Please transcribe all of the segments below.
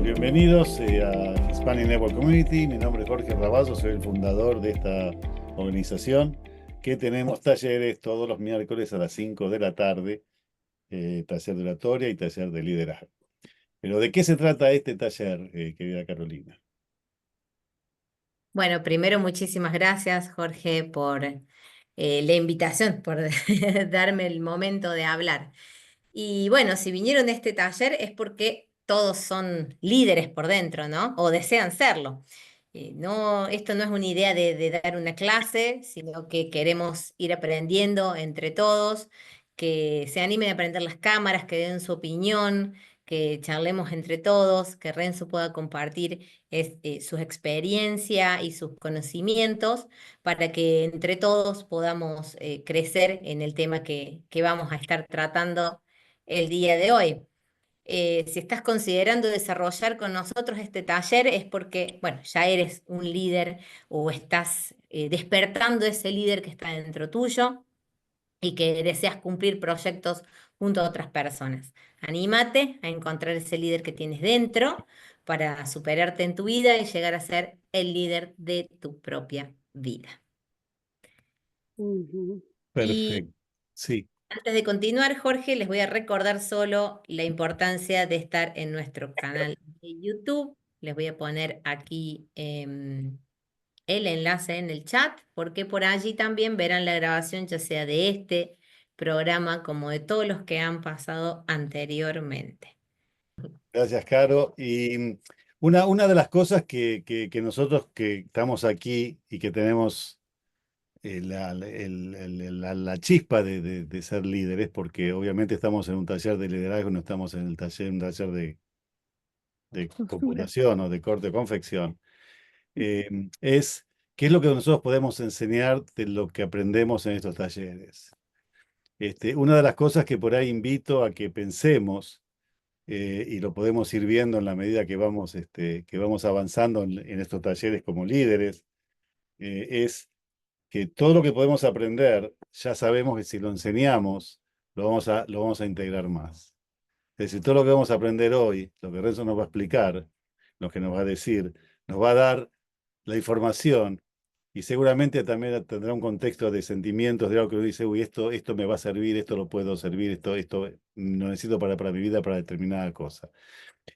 Bienvenidos a Hispanic Network Community. Mi nombre es Jorge Rabazo, soy el fundador de esta organización que tenemos talleres todos los miércoles a las 5 de la tarde, taller de oratoria y taller de liderazgo. Pero ¿de qué se trata este taller, querida Carolina? Bueno, primero muchísimas gracias, Jorge, por la invitación, por darme el momento de hablar. Y bueno, si vinieron a este taller es porque todos son líderes por dentro, ¿no? O desean serlo. No, esto no es una idea de dar una clase, sino que queremos ir aprendiendo entre todos, que se animen a prender las cámaras, que den su opinión, que charlemos entre todos, que Renzo pueda compartir su experiencia y sus conocimientos para que entre todos podamos crecer en el tema que vamos a estar tratando el día de hoy. Si estás considerando desarrollar con nosotros este taller es porque, bueno, ya eres un líder o estás despertando ese líder que está dentro tuyo y que deseas cumplir proyectos junto a otras personas. Anímate a encontrar ese líder que tienes dentro para superarte en tu vida y llegar a ser el líder de tu propia vida. Ujú. Y Perfecto. Sí, antes de continuar, Jorge, les voy a recordar solo la importancia de estar en nuestro canal de YouTube. Les voy a poner aquí el enlace en el chat, porque por allí también verán la grabación, ya sea de este programa como de todos los que han pasado anteriormente. gracias, Caro. Y una de las cosas que nosotros que estamos aquí y que tenemos la chispa de ser líderes, porque obviamente estamos en un taller de liderazgo, no estamos en un taller de copulación o de corte de confección, eh, es qué es lo que nosotros podemos enseñar de lo que aprendemos en estos talleres. Una de las cosas que por ahí invito a que pensemos, y lo podemos ir viendo en la medida que vamos avanzando en estos talleres como líderes, es que todo lo que podemos aprender, ya sabemos que si lo enseñamos, lo vamos a integrar más. Es decir, todo lo que vamos a aprender hoy, lo que Renzo nos va a explicar, lo que nos va a decir, nos va a dar la información y seguramente también tendrá un contexto de sentimientos, de algo que uno dice, uy, esto me va a servir, esto lo puedo servir, esto lo necesito para mi vida, para determinada cosa.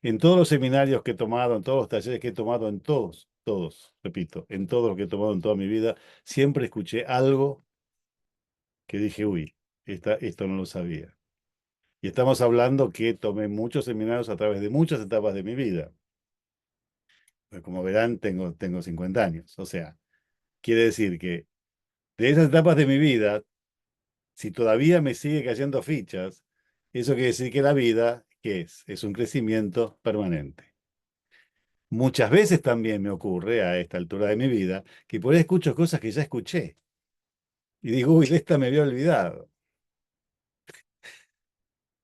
En todos los seminarios que he tomado, en todos los talleres que he tomado, en todos, repito, en todos los que he tomado en toda mi vida, siempre escuché algo que dije, uy, esto no lo sabía. Y estamos hablando que tomé muchos seminarios a través de muchas etapas de mi vida. Pues como verán, tengo 50 años. O sea, quiere decir que de esas etapas de mi vida, si todavía me sigue cayendo fichas, eso quiere decir que la vida, ¿qué es? Es un crecimiento permanente. Muchas veces también me ocurre a esta altura de mi vida que por ahí escucho cosas que ya escuché y digo, uy, de esta me había olvidado.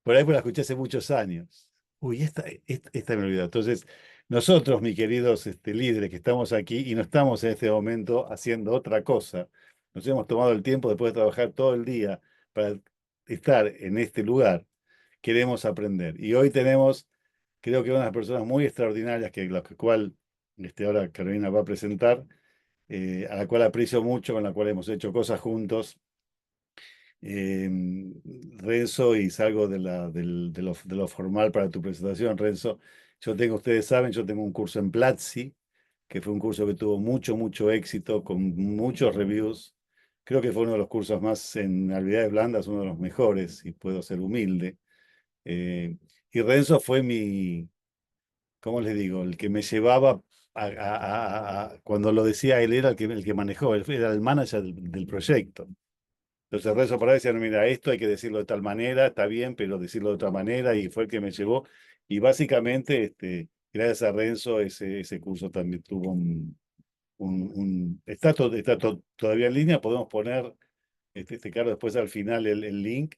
Por ahí pues la escuché hace muchos años. Uy, esta me olvidó. Entonces, nosotros, mis queridos líderes que estamos aquí y no estamos en este momento haciendo otra cosa, nos hemos tomado el tiempo después de trabajar todo el día para estar en este lugar, queremos aprender. Y hoy tenemos, creo que unas personas muy extraordinarias, que la cual ahora Carolina va a presentar, a la cual aprecio mucho, con la cual hemos hecho cosas juntos, eh, Renzo, y salgo de lo formal para tu presentación, Renzo. Ustedes saben, yo tengo un curso en Platzi, que fue un curso que tuvo mucho éxito, con muchos reviews. Creo que fue uno de los cursos más en habilidades blandas, uno de los mejores, y puedo ser humilde. Eh, y Renzo fue ¿cómo les digo? El que me llevaba cuando lo decía él, era el que manejó, él era el manager del proyecto. Entonces Renzo por ahí decía, "No, mira, esto hay que decirlo de tal manera, está bien, pero decirlo de otra manera", y fue el que me llevó. Y básicamente, gracias a Renzo, ese curso también tuvo todavía en línea, podemos poner, Carlos, después al final el link,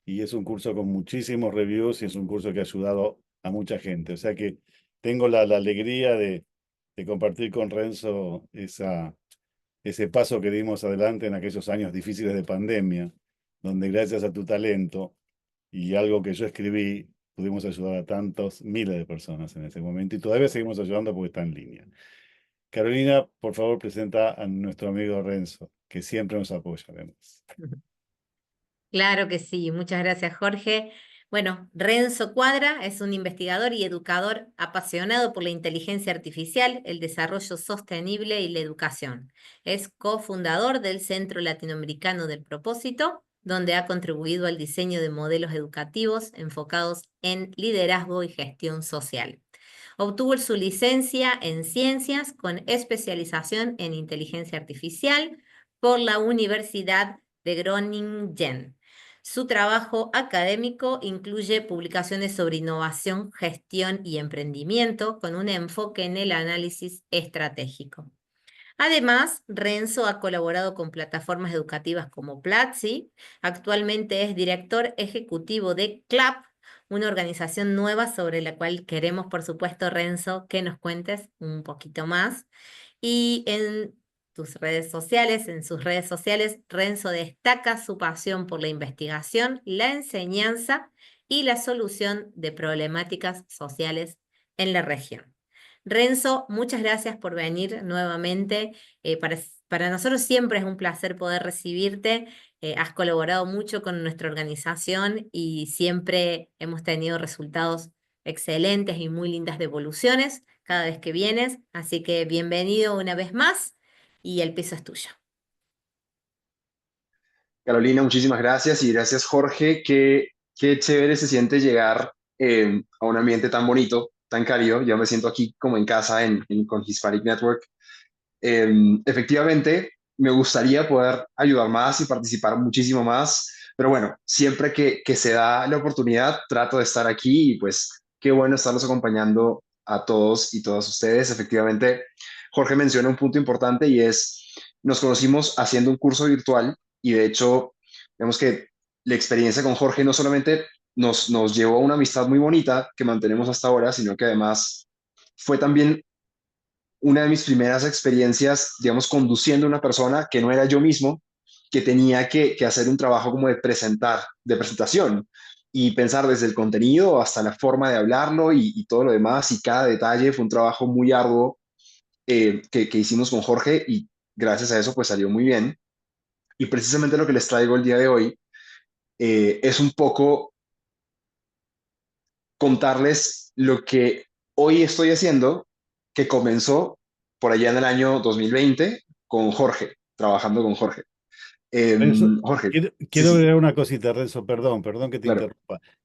y es un curso con muchísimos reviews y es un curso que ha ayudado a mucha gente. O sea que tengo la alegría de compartir con Renzo ese paso que dimos adelante en aquellos años difíciles de pandemia, donde gracias a tu talento y algo que yo escribí, pudimos ayudar a tantos miles de personas en ese momento y todavía seguimos ayudando porque está en línea. Carolina, por favor, presenta a nuestro amigo Renzo, que siempre nos apoya además. Claro que sí, muchas gracias Jorge. Bueno, Renzo Cuadra es un investigador y educador apasionado por la inteligencia artificial, el desarrollo sostenible y la educación. Es cofundador del Centro Latinoamericano del Propósito, donde ha contribuido al diseño de modelos educativos enfocados en liderazgo y gestión social. Obtuvo su licencia en ciencias con especialización en inteligencia artificial por la Universidad de Groningen. Su trabajo académico incluye publicaciones sobre innovación, gestión y emprendimiento con un enfoque en el análisis estratégico. Además, Renzo ha colaborado con plataformas educativas como Platzi. Actualmente es director ejecutivo de CLAP, una organización nueva sobre la cual queremos, por supuesto, Renzo, que nos cuentes un poquito más. Y en sus redes sociales, Renzo destaca su pasión por la investigación, la enseñanza y la solución de problemáticas sociales en la región. Renzo, muchas gracias por venir nuevamente. Para nosotros siempre es un placer poder recibirte. Has colaborado mucho con nuestra organización y siempre hemos tenido resultados excelentes y muy lindas devoluciones cada vez que vienes. Así que bienvenido una vez más y el piso es tuyo. Carolina, muchísimas gracias y gracias Jorge. Qué chévere se siente llegar a un ambiente tan bonito, tan cálido. Yo me siento aquí como en casa con Hispanic Network. Efectivamente, me gustaría poder ayudar más y participar muchísimo más, pero bueno, siempre que se da la oportunidad, trato de estar aquí y pues qué bueno estarlos acompañando a todos y todas ustedes. Efectivamente, Jorge menciona un punto importante y es, nos conocimos haciendo un curso virtual y de hecho, vemos que la experiencia con Jorge no solamente nos llevó a una amistad muy bonita que mantenemos hasta ahora, sino que además fue también una de mis primeras experiencias, digamos, conduciendo a una persona que no era yo mismo, que tenía que hacer un trabajo como de presentación y pensar desde el contenido hasta la forma de hablarlo y todo lo demás y cada detalle fue un trabajo muy arduo que hicimos con Jorge y gracias a eso pues salió muy bien. Y precisamente lo que les traigo el día de hoy es un poco contarles lo que hoy estoy haciendo, que comenzó por allá en el año 2020 con Jorge, trabajando con Jorge. Renzo, Jorge, sí, quiero sí, agregar una cosita, Renzo, perdón que te claro.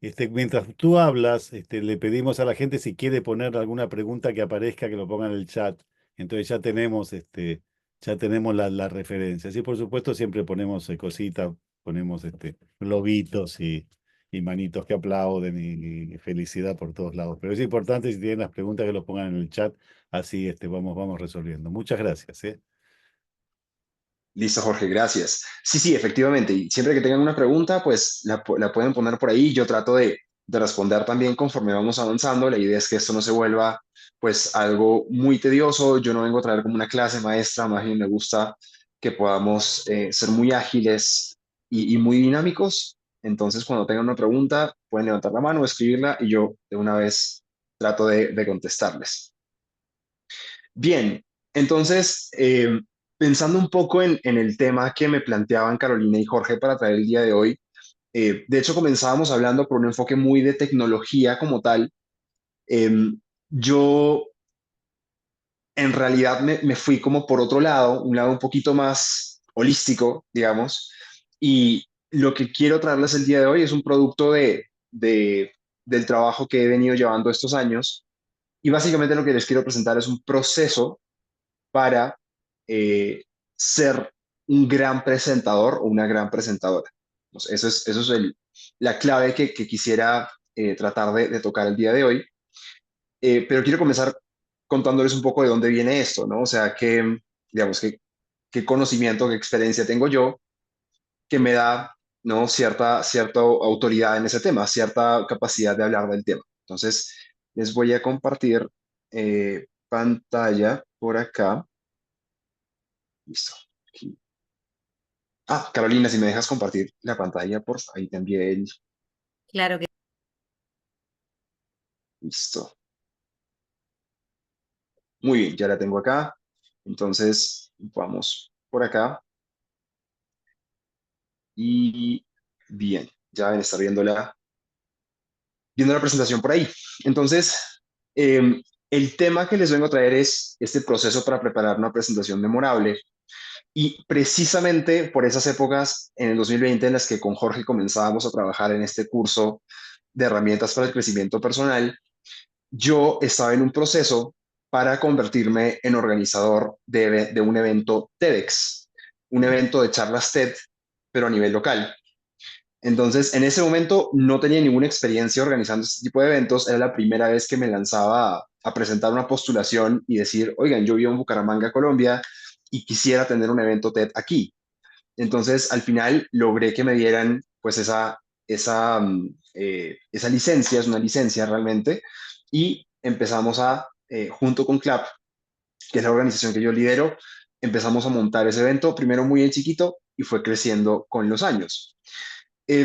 interrumpa. Mientras tú hablas, le pedimos a la gente si quiere poner alguna pregunta que aparezca, que lo ponga en el chat. Entonces ya tenemos la referencia. Sí, por supuesto, siempre ponemos cositas, ponemos lobitos y manitos que aplauden y felicidad por todos lados. Pero es importante si tienen las preguntas que los pongan en el chat, así vamos resolviendo. Muchas gracias, ¿eh? Listo, Jorge, gracias. Sí, sí, efectivamente. Y siempre que tengan una pregunta, pues la pueden poner por ahí. Yo trato de responder también conforme vamos avanzando. La idea es que esto no se vuelva pues algo muy tedioso. Yo no vengo a traer como una clase maestra, más bien me gusta que podamos ser muy ágiles y muy dinámicos. Entonces, cuando tengan una pregunta, pueden levantar la mano o escribirla y yo de una vez trato de contestarles. Bien, entonces, pensando un poco en el tema que me planteaban Carolina y Jorge para traer el día de hoy, de hecho comenzábamos hablando por un enfoque muy de tecnología como tal. Yo en realidad me fui como por otro lado, un lado un poquito más holístico, digamos, y lo que quiero traerles el día de hoy es un producto del trabajo que he venido llevando estos años, y básicamente lo que les quiero presentar es un proceso para eh, ser un gran presentador o una gran presentadora. Entonces, eso es la clave que quisiera tratar de tocar el día de hoy. Pero quiero comenzar contándoles un poco de dónde viene esto, ¿no? O sea, digamos, qué conocimiento, qué experiencia tengo yo que me da, ¿no? Cierta autoridad en ese tema, cierta capacidad de hablar del tema. Entonces, les voy a compartir pantalla por acá. Listo. Aquí. Ah, Carolina, si me dejas compartir la pantalla, por favor, ahí te envié el... Claro que Listo. Muy bien, ya la tengo acá. Entonces, vamos por acá. Y bien, ya deben estar viendo la presentación por ahí. Entonces, el tema que les vengo a traer es este proceso para preparar una presentación memorable. Y precisamente por esas épocas, en el 2020, en las que con Jorge comenzábamos a trabajar en este curso de herramientas para el crecimiento personal, yo estaba en un proceso para convertirme en organizador de un evento TEDx, un evento de charlas TED, pero a nivel local. Entonces, en ese momento no tenía ninguna experiencia organizando este tipo de eventos. Era la primera vez que me lanzaba a presentar una postulación y decir, oigan, yo vivo en Bucaramanga, Colombia, y quisiera tener un evento TED aquí. Entonces, al final logré que me dieran pues esa licencia, es una licencia realmente, y empezamos junto con CLAP, que es la organización que yo lidero, empezamos a montar ese evento, primero muy en chiquito y fue creciendo con los años.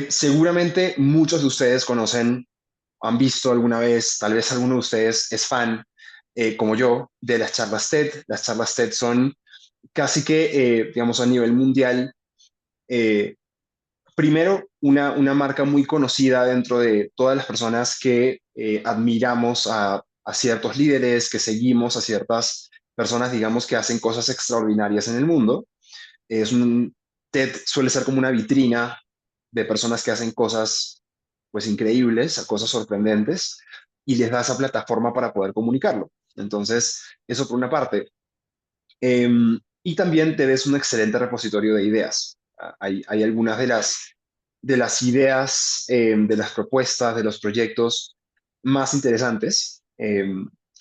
Seguramente muchos de ustedes conocen, han visto alguna vez, tal vez alguno de ustedes es fan, como yo, de las charlas TED. Las charlas TED son casi que, digamos, a nivel mundial, eh, primero, una marca muy conocida dentro de todas las personas que admiramos a ciertos líderes, que seguimos a ciertas personas, digamos, que hacen cosas extraordinarias en el mundo. TED suele ser como una vitrina de personas que hacen cosas, pues, increíbles, cosas sorprendentes, y les da esa plataforma para poder comunicarlo. Entonces, eso por una parte. Y también te des un excelente repositorio de ideas. Hay algunas de las ideas, de las propuestas, de los proyectos más interesantes.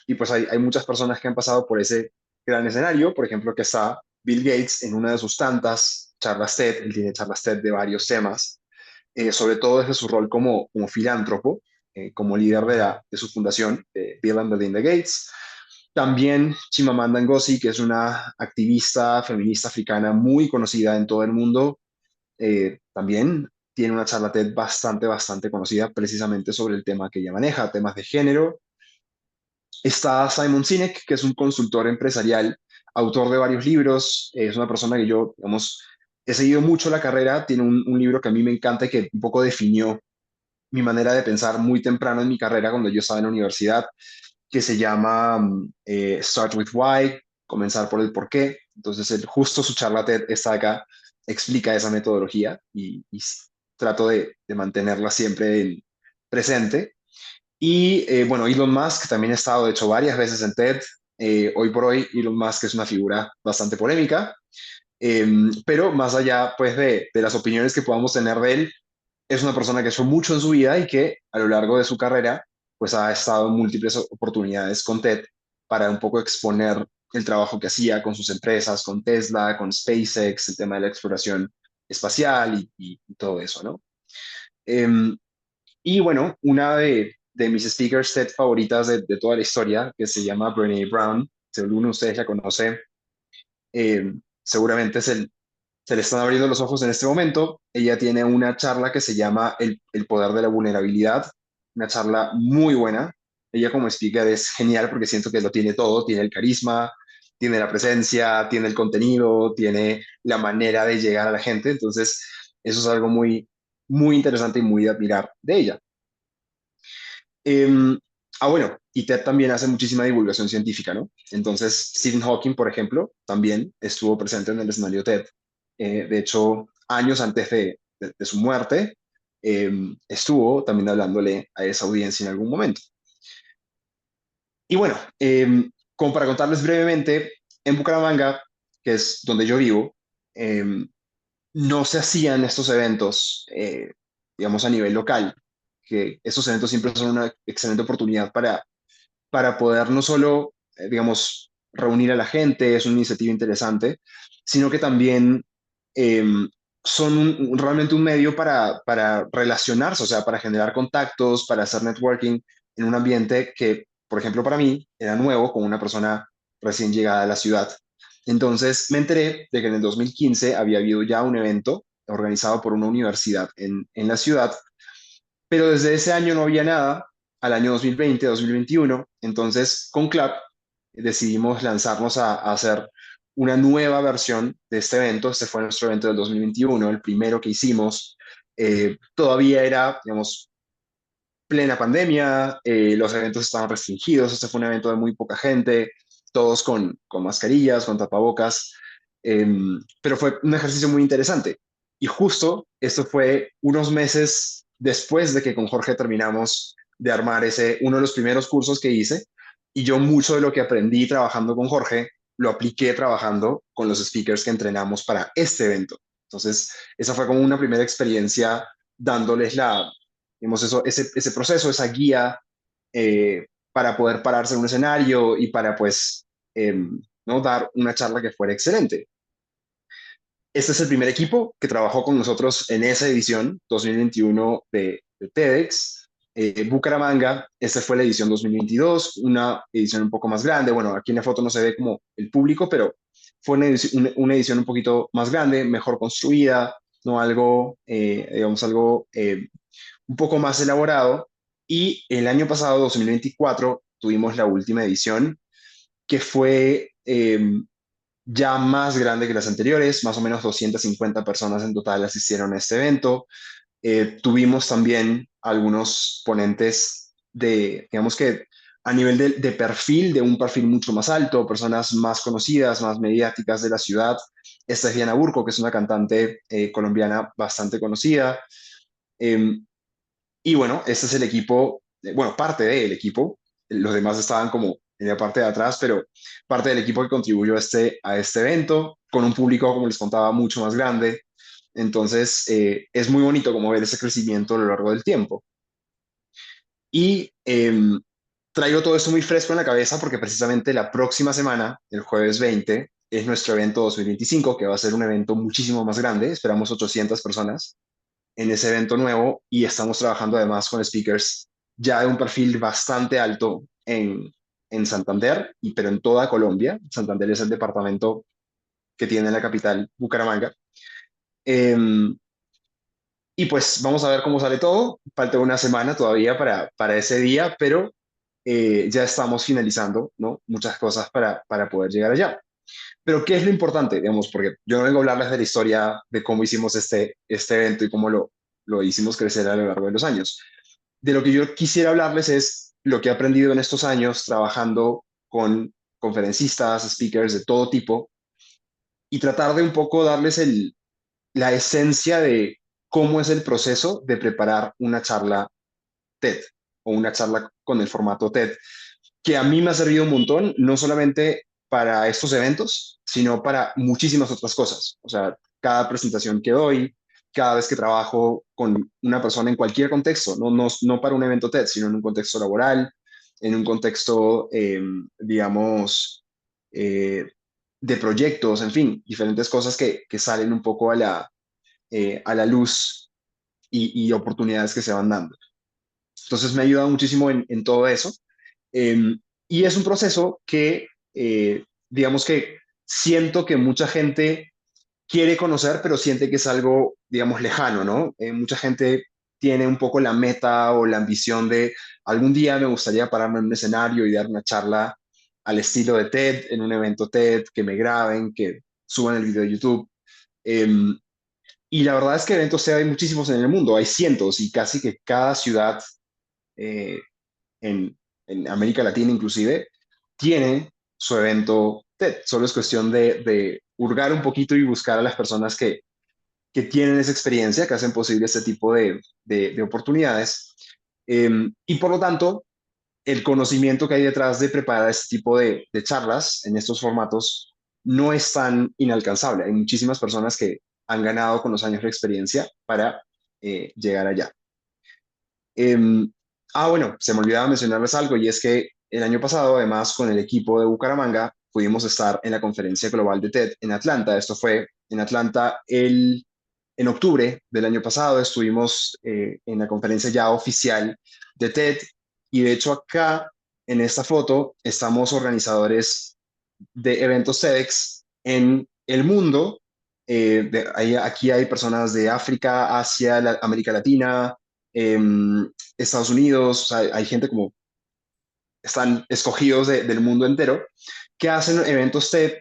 Y pues hay muchas personas que han pasado por ese gran escenario. Por ejemplo, que está Bill Gates en una de sus tantas charlas TED. Él tiene charlas TED de varios temas, sobre todo desde su rol como filántropo, como líder de su fundación, Bill and Melinda Gates. También Chimamanda Ngozi, que es una activista feminista africana muy conocida en todo el mundo, también tiene una charla TED bastante, bastante conocida precisamente sobre el tema que ella maneja, temas de género. Está Simon Sinek, que es un consultor empresarial, autor de varios libros, es una persona que yo, digamos, he seguido mucho la carrera, tiene un libro que a mí me encanta y que un poco definió mi manera de pensar muy temprano en mi carrera cuando yo estaba en la universidad, que se llama Start with Why, comenzar por el por qué. Entonces, justo su charla TED está acá, explica esa metodología y trato de mantenerla siempre presente. Y bueno, Elon Musk también ha estado, de hecho, varias veces en TED. Hoy por hoy, Elon Musk es una figura bastante polémica, pero más allá pues de las opiniones que podamos tener de él, es una persona que ha hecho mucho en su vida y que a lo largo de su carrera pues ha estado en múltiples oportunidades con TED para un poco exponer el trabajo que hacía con sus empresas, con Tesla, con SpaceX, el tema de la exploración espacial y todo eso, ¿no? Em, y bueno, una de mis speakers TED favoritas de toda la historia, que se llama Brené Brown, si alguno de ustedes la conoce, seguramente se le están abriendo los ojos en este momento. Ella tiene una charla que se llama el poder de la vulnerabilidad, una charla muy buena. Ella como speaker es genial porque siento que lo tiene todo, tiene el carisma, tiene la presencia, tiene el contenido, tiene la manera de llegar a la gente. Entonces, eso es algo muy, muy interesante y muy de admirar de ella. Em, bueno, y TED también hace muchísima divulgación científica, ¿no? Entonces, Stephen Hawking, por ejemplo, también estuvo presente en el escenario TED. De hecho, años antes de su muerte, estuvo también hablándole a esa audiencia en algún momento. Y bueno, como para contarles brevemente, en Bucaramanga, que es donde yo vivo, em, no se hacían estos eventos, digamos, a nivel local, que estos eventos siempre son una excelente oportunidad para poder no solo, digamos, reunir a la gente, es una iniciativa interesante, sino que también eh, son realmente un medio para relacionarse, o sea, para generar contactos, para hacer networking en un ambiente que, por ejemplo, para mí era nuevo, como una persona recién llegada a la ciudad. Entonces me enteré de que en el 2015 había habido ya un evento organizado por una universidad en la ciudad, pero desde ese año no había nada. al año 2020, 2021. Entonces, con CLAP decidimos lanzarnos a hacer una nueva versión de este evento. Este fue nuestro evento del 2021, el primero que hicimos. Todavía era, digamos, plena pandemia, los eventos estaban restringidos, este fue un evento de muy poca gente, todos con mascarillas, con tapabocas, pero fue un ejercicio muy interesante. Y justo esto fue unos meses después de que con Jorge terminamos de armar uno de los primeros cursos que hice, y yo mucho de lo que aprendí trabajando con Jorge lo apliqué trabajando con los speakers que entrenamos para este evento. Entonces, esa fue como una primera experiencia dándoles digamos, ese proceso, esa guía para poder pararse en un escenario y para, pues, ¿no? dar una charla que fuera excelente. Este es el primer equipo que trabajó con nosotros en esa edición 2021 de TEDx. Bucaramanga, esta fue la edición 2022, una edición un poco más grande. Bueno, aquí en la foto no se ve como el público, pero fue una edición un poquito más grande, mejor construida, no algo, digamos, algo un poco más elaborado. Y el año pasado, 2024, tuvimos la última edición, que fue ya más grande que las anteriores, más o menos 250 personas en total asistieron a este evento. Tuvimos también algunos ponentes digamos que a nivel de perfil, de un perfil mucho más alto, personas más conocidas, más mediáticas de la ciudad. Esta es Diana Burco, que es una cantante colombiana bastante conocida. Eh, y bueno, este es el equipo, bueno, parte del equipo. Los demás estaban como en la parte de atrás, pero parte del equipo que contribuyó a este evento, con un público, como les contaba, mucho más grande. Entonces, es muy bonito como ver ese crecimiento a lo largo del tiempo. Y traigo todo esto muy fresco en la cabeza porque precisamente la próxima semana, el jueves 20, es nuestro evento 2025, que va a ser un evento muchísimo más grande. Esperamos 800 personas en ese evento nuevo y estamos trabajando además con speakers ya de un perfil bastante alto en Santander, pero en toda Colombia. Santander es el departamento que tiene la capital, Bucaramanga. Eh, y pues vamos a ver cómo sale todo. Falta una semana todavía para ese día, pero ya estamos finalizando, ¿no? Muchas cosas para poder llegar allá. Pero ¿qué es lo importante? Digamos, porque yo no vengo a hablarles de la historia de cómo hicimos este evento y cómo lo hicimos crecer a lo largo de los años. De lo que yo quisiera hablarles es lo que he aprendido en estos años trabajando con conferencistas, speakers de todo tipo y tratar de un poco darles la esencia de cómo es el proceso de preparar una charla TED o una charla con el formato TED, que a mí me ha servido un montón, no solamente para estos eventos, sino para muchísimas otras cosas. O sea, cada presentación que doy, cada vez que trabajo con una persona en cualquier contexto, no para un evento TED, sino en un contexto laboral, en un contexto, digamos, eh, de proyectos, en fin, diferentes cosas que salen un poco a la luz y oportunidades que se van dando. Entonces me ha ayudado muchísimo en todo eso. Y es un proceso que, digamos que siento que mucha gente quiere conocer, pero siente que es algo, digamos, lejano, ¿no? Mucha gente tiene un poco la meta o la ambición de algún día me gustaría pararme en un escenario y dar una charla al estilo de TED, en un evento TED, que me graben, que suban el video de YouTube. Em, y la verdad es que eventos TED hay muchísimos en el mundo, hay cientos y casi que cada ciudad eh, en, en América Latina inclusive, tiene su evento TED. Solo es cuestión de hurgar un poquito y buscar a las personas que tienen esa experiencia, que hacen posible este tipo de oportunidades. Y por lo tanto, el conocimiento que hay detrás de preparar este tipo de charlas en estos formatos no es tan inalcanzable. Hay muchísimas personas que han ganado con los años de experiencia para llegar allá. Bueno, se me olvidaba mencionarles algo y es que el año pasado, además, con el equipo de Bucaramanga, pudimos estar en la conferencia global de TED en Atlanta. Esto fue en Atlanta en octubre del año pasado. Estuvimos en la conferencia ya oficial de TED y de hecho acá en esta foto estamos organizadores de eventos TEDx en el mundo. Aquí hay personas de África, Asia, América Latina, Estados Unidos, o sea, hay gente como, están escogidos del mundo entero, que hacen eventos TED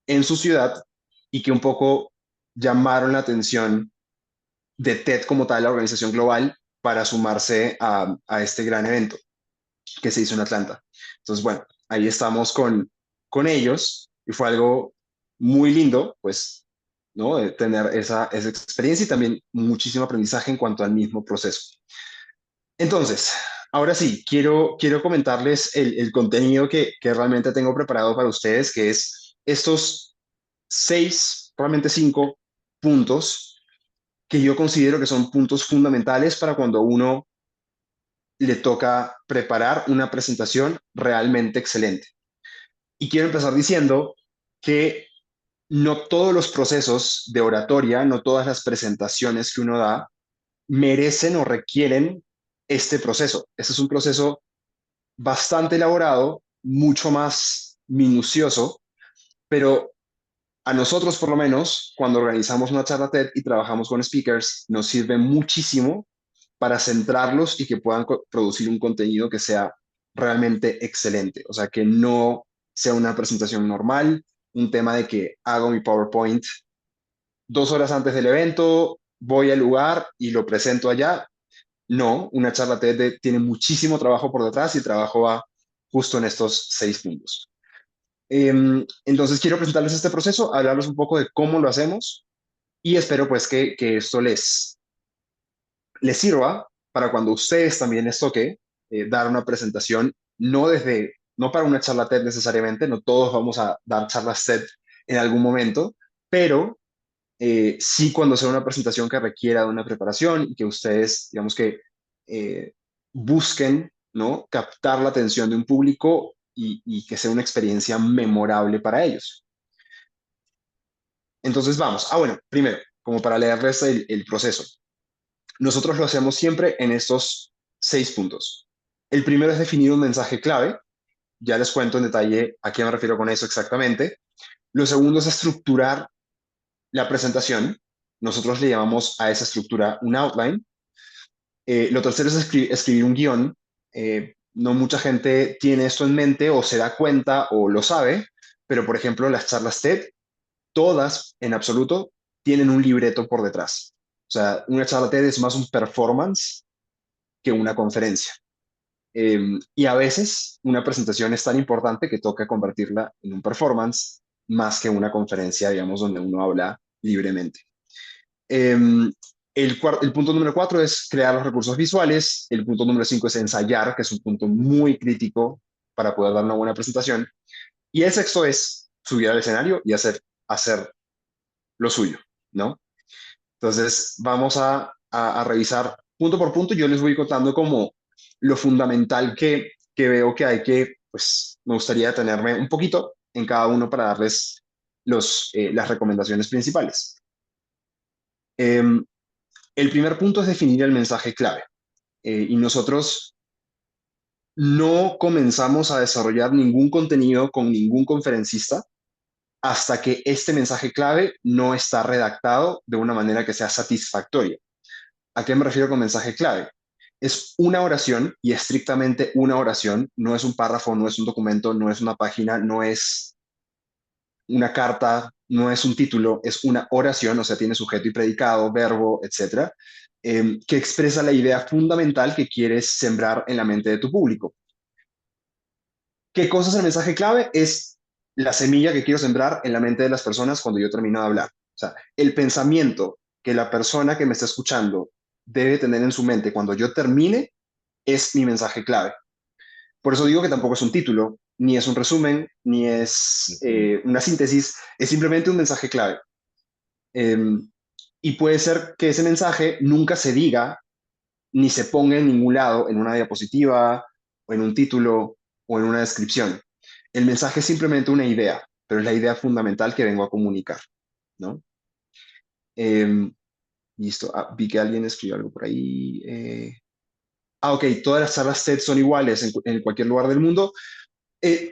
en su ciudad y que un poco llamaron la atención de TED como tal, la organización global, para sumarse a este gran evento que se hizo en Atlanta. Entonces, bueno, ahí estamos con ellos y fue algo muy lindo, pues, ¿no? De tener esa experiencia y también muchísimo aprendizaje en cuanto al mismo proceso. Entonces, ahora sí, quiero comentarles el contenido que realmente tengo preparado para ustedes, que es estos 6, probablemente 5 puntos que yo considero que son puntos fundamentales para cuando uno le toca preparar una presentación realmente excelente. Y quiero empezar diciendo que no todos los procesos de oratoria, no todas las presentaciones que uno da merecen o requieren este proceso. Este es un proceso bastante elaborado, mucho más minucioso, pero a nosotros por lo menos, cuando organizamos una charla TED y trabajamos con speakers, nos sirve muchísimo para centrarlos y que puedan producir un contenido que sea realmente excelente. O sea, que no sea una presentación normal, un tema de que hago mi PowerPoint 2 horas antes del evento, voy al lugar y lo presento allá. No, una charla TED tiene muchísimo trabajo por detrás y el trabajo va justo en estos 6 puntos. Entonces quiero presentarles este proceso, hablarles un poco de cómo lo hacemos y espero pues que esto les sirva para cuando a ustedes también les toque dar una presentación, no para una charla TED necesariamente, no todos vamos a dar charlas TED en algún momento, pero sí cuando sea una presentación que requiera de una preparación y que ustedes, digamos que busquen, ¿no? Captar la atención de un público y que sea una experiencia memorable para ellos. Entonces vamos. Bueno, primero, como para leerles el proceso. Nosotros lo hacemos siempre en estos 6 puntos. El primero es definir un mensaje clave. Ya les cuento en detalle a qué me refiero con eso exactamente. Lo segundo es estructurar la presentación. Nosotros le llamamos a esa estructura un outline. Lo tercero es escribir un guión. No mucha gente tiene esto en mente o se da cuenta o lo sabe, pero por ejemplo las charlas TED, todas en absoluto, tienen un libreto por detrás. O sea, una charla TED es más un performance que una conferencia. Y a veces una presentación es tan importante que toca convertirla en un performance más que una conferencia, digamos, donde uno habla libremente. El punto número 4 es crear los recursos visuales. El punto número 5 es ensayar, que es un punto muy crítico para poder dar una buena presentación. Y el sexto es subir al escenario y hacer lo suyo, ¿no? Entonces, vamos a revisar punto por punto. Yo les voy contando como lo fundamental que veo que hay que, pues, me gustaría detenerme un poquito en cada uno para darles las recomendaciones principales. El primer punto es definir el mensaje clave. Y nosotros no comenzamos a desarrollar ningún contenido con ningún conferencista hasta que este mensaje clave no está redactado de una manera que sea satisfactoria. ¿A qué me refiero con mensaje clave? Es una oración y estrictamente una oración, no es un párrafo, no es un documento, no es una página, no es una carta, no es un título, es una oración, o sea, tiene sujeto y predicado, verbo, etcétera, que expresa la idea fundamental que quieres sembrar en la mente de tu público. ¿Qué cosa es el mensaje clave? Es la semilla que quiero sembrar en la mente de las personas cuando yo termino de hablar. O sea, el pensamiento que la persona que me está escuchando debe tener en su mente cuando yo termine es mi mensaje clave. Por eso digo que tampoco es un título, ni es un resumen, ni es una síntesis, es simplemente un mensaje clave. Y puede ser que ese mensaje nunca se diga ni se ponga en ningún lado, en una diapositiva, o en un título, o en una descripción. El mensaje es simplemente una idea, pero es la idea fundamental que vengo a comunicar, ¿no? Eh, listo, vi que alguien escribió algo por ahí. Ok, todas las charlas TED son iguales en cualquier lugar del mundo.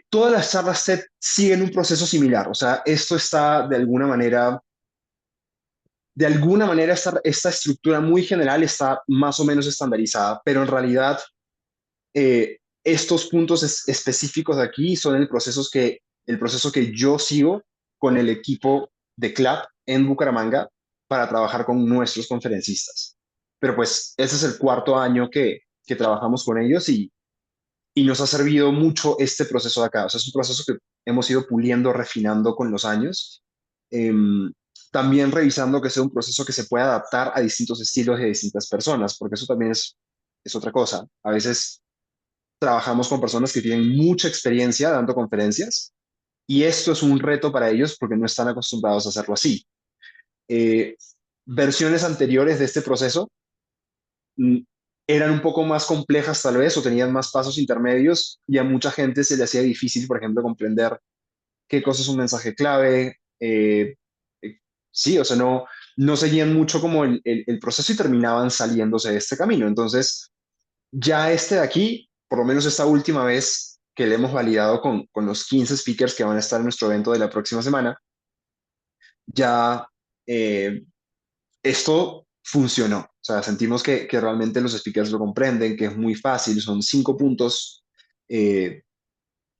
Todas las charlas TED siguen un proceso similar, o sea, esto está de alguna manera de alguna manera esta estructura muy general está más o menos estandarizada, pero en realidad estos puntos específicos de aquí son el proceso que yo sigo con el equipo de CLAP en Bucaramanga para trabajar con nuestros conferencistas. Pero pues ese es el cuarto año que trabajamos con ellos y nos ha servido mucho este proceso de acá. O sea, es un proceso que hemos ido puliendo, refinando con los años. Em, También revisando que sea un proceso que se pueda adaptar a distintos estilos y a distintas personas, porque eso también es otra cosa. A veces trabajamos con personas que tienen mucha experiencia dando conferencias y esto es un reto para ellos porque no están acostumbrados a hacerlo así. Eh, Versiones anteriores de este proceso mm, eran un poco más complejas tal vez o tenían más pasos intermedios y a mucha gente se le hacía difícil, por ejemplo, comprender qué cosa es un mensaje clave. Sí, o sea, no seguían mucho como el proceso y terminaban saliéndose de este camino. Entonces, ya este de aquí, por lo menos esta última vez que le hemos validado con los 15 speakers que van a estar en nuestro evento de la próxima semana, ya eh, esto funcionó. O sea, sentimos que realmente los speakers lo comprenden, que es muy fácil, son 5 puntos eh,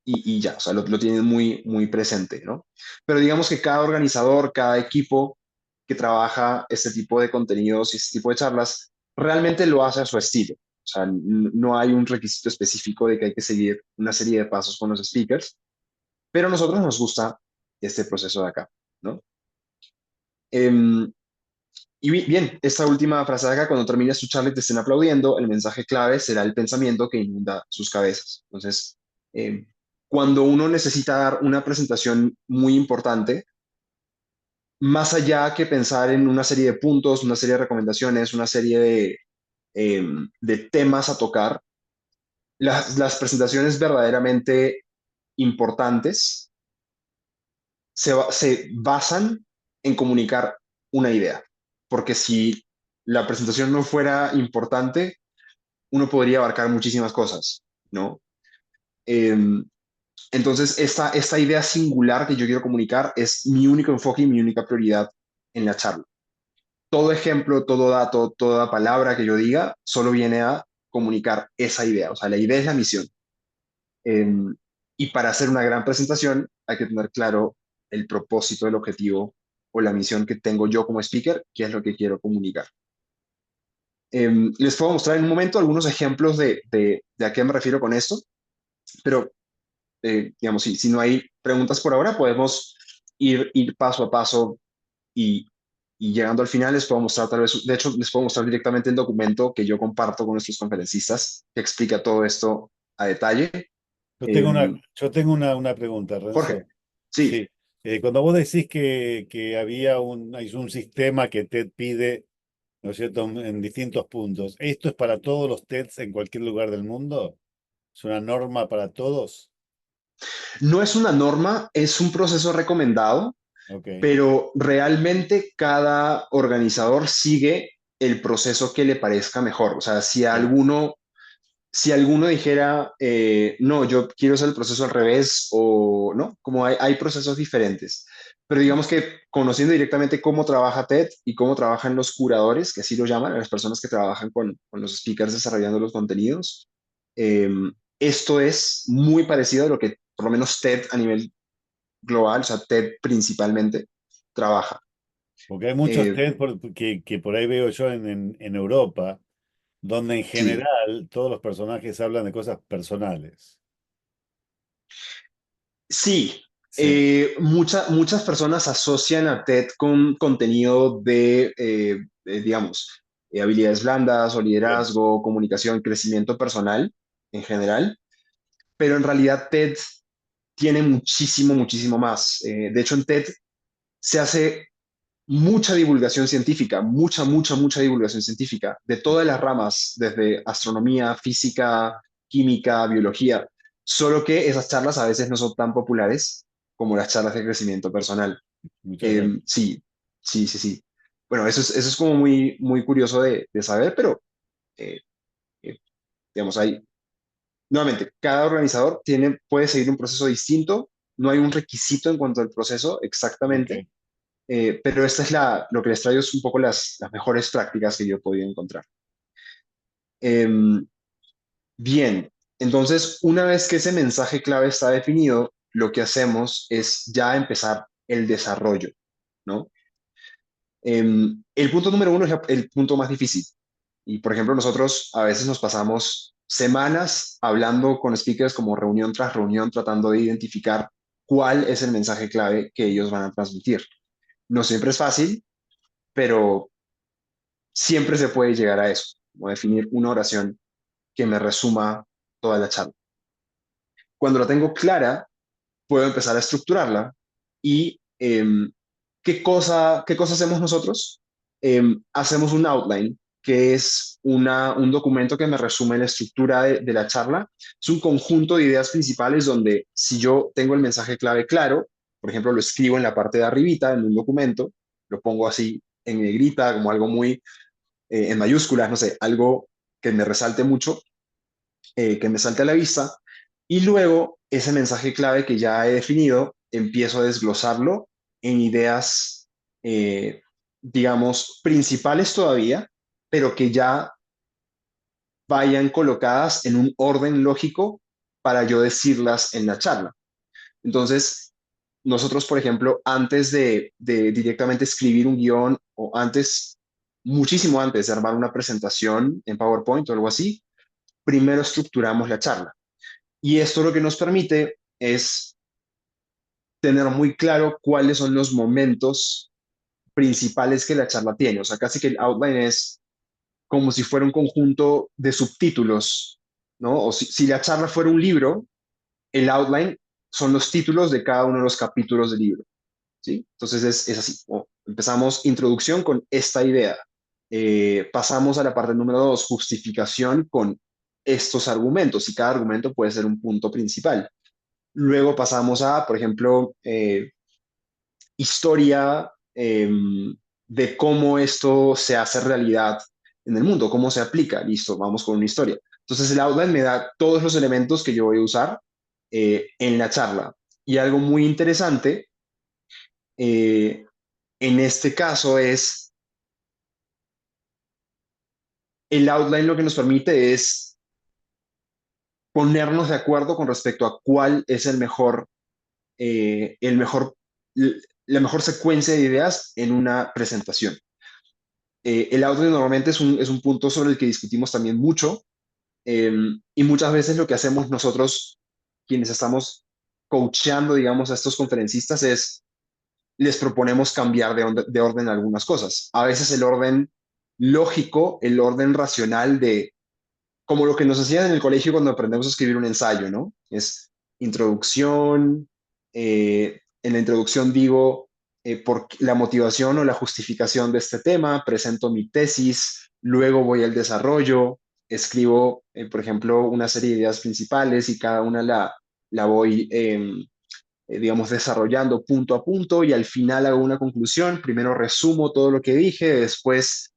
y ya, o sea, lo tienen muy, muy presente, ¿no? Pero digamos que cada organizador, cada equipo que trabaja este tipo de contenidos y este tipo de charlas, realmente lo hace a su estilo. O sea, no hay un requisito específico de que hay que seguir una serie de pasos con los speakers, pero a nosotros nos gusta este proceso de acá, ¿no? Em, y bien, esta última frase de acá, cuando termines tu charla y te estén aplaudiendo, el mensaje clave será el pensamiento que inunda sus cabezas. Entonces, eh, cuando uno necesita dar una presentación muy importante, más allá que pensar en una serie de puntos, una serie de recomendaciones, una serie de temas a tocar, las presentaciones verdaderamente importantes se basan en comunicar una idea. Porque si la presentación no fuera importante, uno podría abarcar muchísimas cosas, ¿no? Em, entonces, esta idea singular que yo quiero comunicar es mi único enfoque y mi única prioridad en la charla. Todo ejemplo, todo dato, toda palabra que yo diga solo viene a comunicar esa idea. O sea, la idea es la misión. Em, y para hacer una gran presentación hay que tener claro el propósito, el objetivo o la misión que tengo yo como speaker, qué es lo que quiero comunicar. Les puedo mostrar en un momento algunos ejemplos de a qué me refiero con esto, pero digamos, si no hay preguntas por ahora, podemos ir paso a paso y, y llegando al final les puedo mostrar tal vez, de hecho, les puedo mostrar directamente el documento que yo comparto con nuestros conferencistas que explica todo esto a detalle. Em, Yo tengo una pregunta, Jorge, Renzo. sí, Sí, cuando vos decís que hay un sistema que TED pide, ¿no es cierto?, en distintos puntos, ¿esto es para todos los TEDs en cualquier lugar del mundo? ¿Es una norma para todos? no es una norma, es un proceso recomendado, Ok, pero realmente cada organizador sigue el proceso que le parezca mejor. O sea, bien, si alguno dijera, no, yo quiero hacer el proceso al revés o no, como hay procesos diferentes. Pero digamos que conociendo directamente cómo trabaja TED y cómo trabajan los curadores, que así lo llaman, a las personas que trabajan con los speakers desarrollando los contenidos, eh, esto es muy parecido a lo que por lo menos TED a nivel global, o sea, TED principalmente, trabaja. porque hay muchos Eh, TED que por ahí veo yo en Europa, donde en sí, general todos los personajes hablan de cosas personales. sí. Sí, Muchas personas asocian a TED con contenido digamos, habilidades blandas o bien, liderazgo, comunicación, crecimiento personal en general, pero en realidad TED tiene muchísimo, muchísimo más. De hecho, en TED se hace mucha divulgación científica, mucha divulgación científica de todas las ramas, desde astronomía, física, química, biología, solo que esas charlas a veces no son tan populares como las charlas de crecimiento personal. muchas gracias. Sí, sí. Bueno, eso es como muy, muy curioso de saber, pero eh, eh, digamos, nuevamente, cada organizador puede seguir un proceso distinto, no hay un requisito en cuanto al proceso Ok. exactamente, pero esta es lo que les traigo es un poco las mejores prácticas que yo he podido encontrar. Em, Bien, entonces una vez que ese mensaje clave está definido, lo que hacemos es ya empezar el desarrollo, ¿no? El punto número uno es el punto más difícil. Y por ejemplo, nosotros a veces nos pasamos semanas hablando con speakers como reunión tras reunión, tratando de identificar cuál es el mensaje clave que ellos van a transmitir. No siempre es fácil, pero siempre se puede llegar a eso, como definir una oración que me resuma toda la charla. Cuando la tengo clara, puedo empezar a estructurarla y ¿qué cosa hacemos nosotros? Hacemos un outline, que es un documento que me resume la estructura de la charla. Es un conjunto de ideas principales donde si yo tengo el mensaje clave claro, por ejemplo, lo escribo en la parte de arribita en un documento, lo pongo así en negrita, como algo muy en mayúsculas, no sé, algo que me resalte mucho, que me salte a la vista, y luego ese mensaje clave que ya he definido, empiezo a desglosarlo en ideas, digamos, principales todavía, pero que ya vayan colocadas en un orden lógico para yo decirlas en la charla. Entonces, nosotros, por ejemplo, antes de directamente escribir un guión o antes, muchísimo antes de armar una presentación en PowerPoint o algo así, primero estructuramos la charla. Y esto lo que nos permite es tener muy claro cuáles son los momentos principales que la charla tiene. O sea, casi que el outline es como si fuera un conjunto de subtítulos, ¿no? O si la charla fuera un libro, el outline son los títulos de cada uno de los capítulos del libro, ¿sí? Entonces es así. Empezamos introducción con esta idea. Pasamos a la parte número dos, justificación con estos argumentos y cada argumento puede ser un punto principal. Luego pasamos a, por ejemplo, historia de cómo esto se hace realidad en el mundo, cómo se aplica. Listo, vamos con una historia. Entonces el outline me da todos los elementos que yo voy a usar en la charla. Y algo muy interesante eh, en este caso es el outline lo que nos permite es ponernos de acuerdo con respecto a cuál es el mejor, la mejor secuencia de ideas en una presentación. El audio normalmente es un punto sobre el que discutimos también mucho eh, y muchas veces lo que hacemos nosotros, quienes estamos coacheando, digamos, a estos conferencistas es les proponemos cambiar de orden algunas cosas. A veces el orden lógico, el orden racional de como lo que nos hacían en el colegio cuando aprendemos a escribir un ensayo, ¿no? Es introducción, en la introducción digo por la motivación o la justificación de este tema, presento mi tesis, luego voy al desarrollo, escribo, por ejemplo, una serie de ideas principales y cada una la voy, digamos, desarrollando punto a punto y al final hago una conclusión. Primero resumo todo lo que dije, después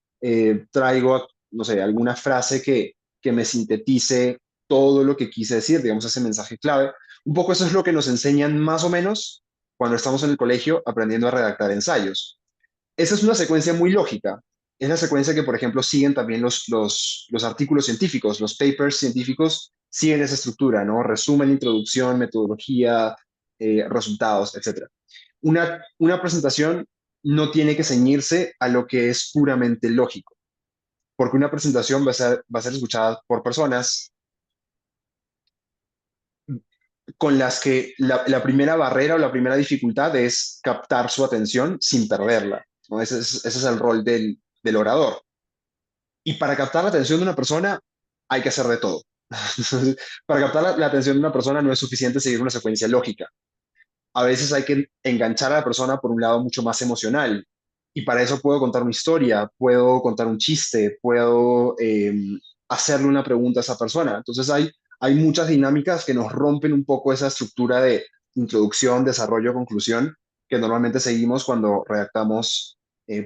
traigo, no sé, alguna frase que me sintetice todo lo que quise decir, digamos, ese mensaje clave. Un poco eso es lo que nos enseñan más o menos cuando estamos en el colegio aprendiendo a redactar ensayos. Esa es una secuencia muy lógica. Es la secuencia que, por ejemplo, siguen también los artículos científicos, los papers científicos siguen esa estructura, ¿no? Resumen, introducción, metodología, resultados, etcétera. Una presentación no tiene que ceñirse a lo que es puramente lógico, porque una presentación va a ser escuchada por personas con las que la primera barrera o la primera dificultad es captar su atención sin perderla, ¿no? Ese es el rol del orador. Y para captar la atención de una persona hay que hacer de todo. Para captar la atención de una persona no es suficiente seguir una secuencia lógica. A veces hay que enganchar a la persona por un lado mucho más emocional. Y para eso puedo contar una historia, puedo contar un chiste, puedo hacerle una pregunta a esa persona. Entonces hay muchas dinámicas que nos rompen un poco esa estructura de introducción, desarrollo, conclusión que normalmente seguimos cuando redactamos,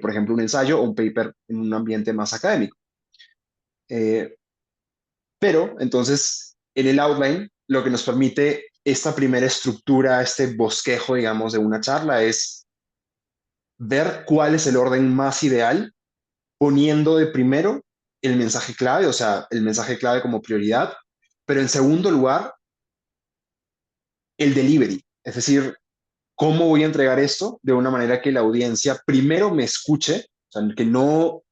por ejemplo, un ensayo o un paper en un ambiente más académico. Eh, pero entonces, en el outline, lo que nos permite esta primera estructura, este bosquejo, digamos, de una charla es ver cuál es el orden más ideal, poniendo de primero el mensaje clave, o sea, el mensaje clave como prioridad, pero en segundo lugar, el delivery, es decir, cómo voy a entregar esto de una manera que la audiencia primero me escuche, o sea, que no,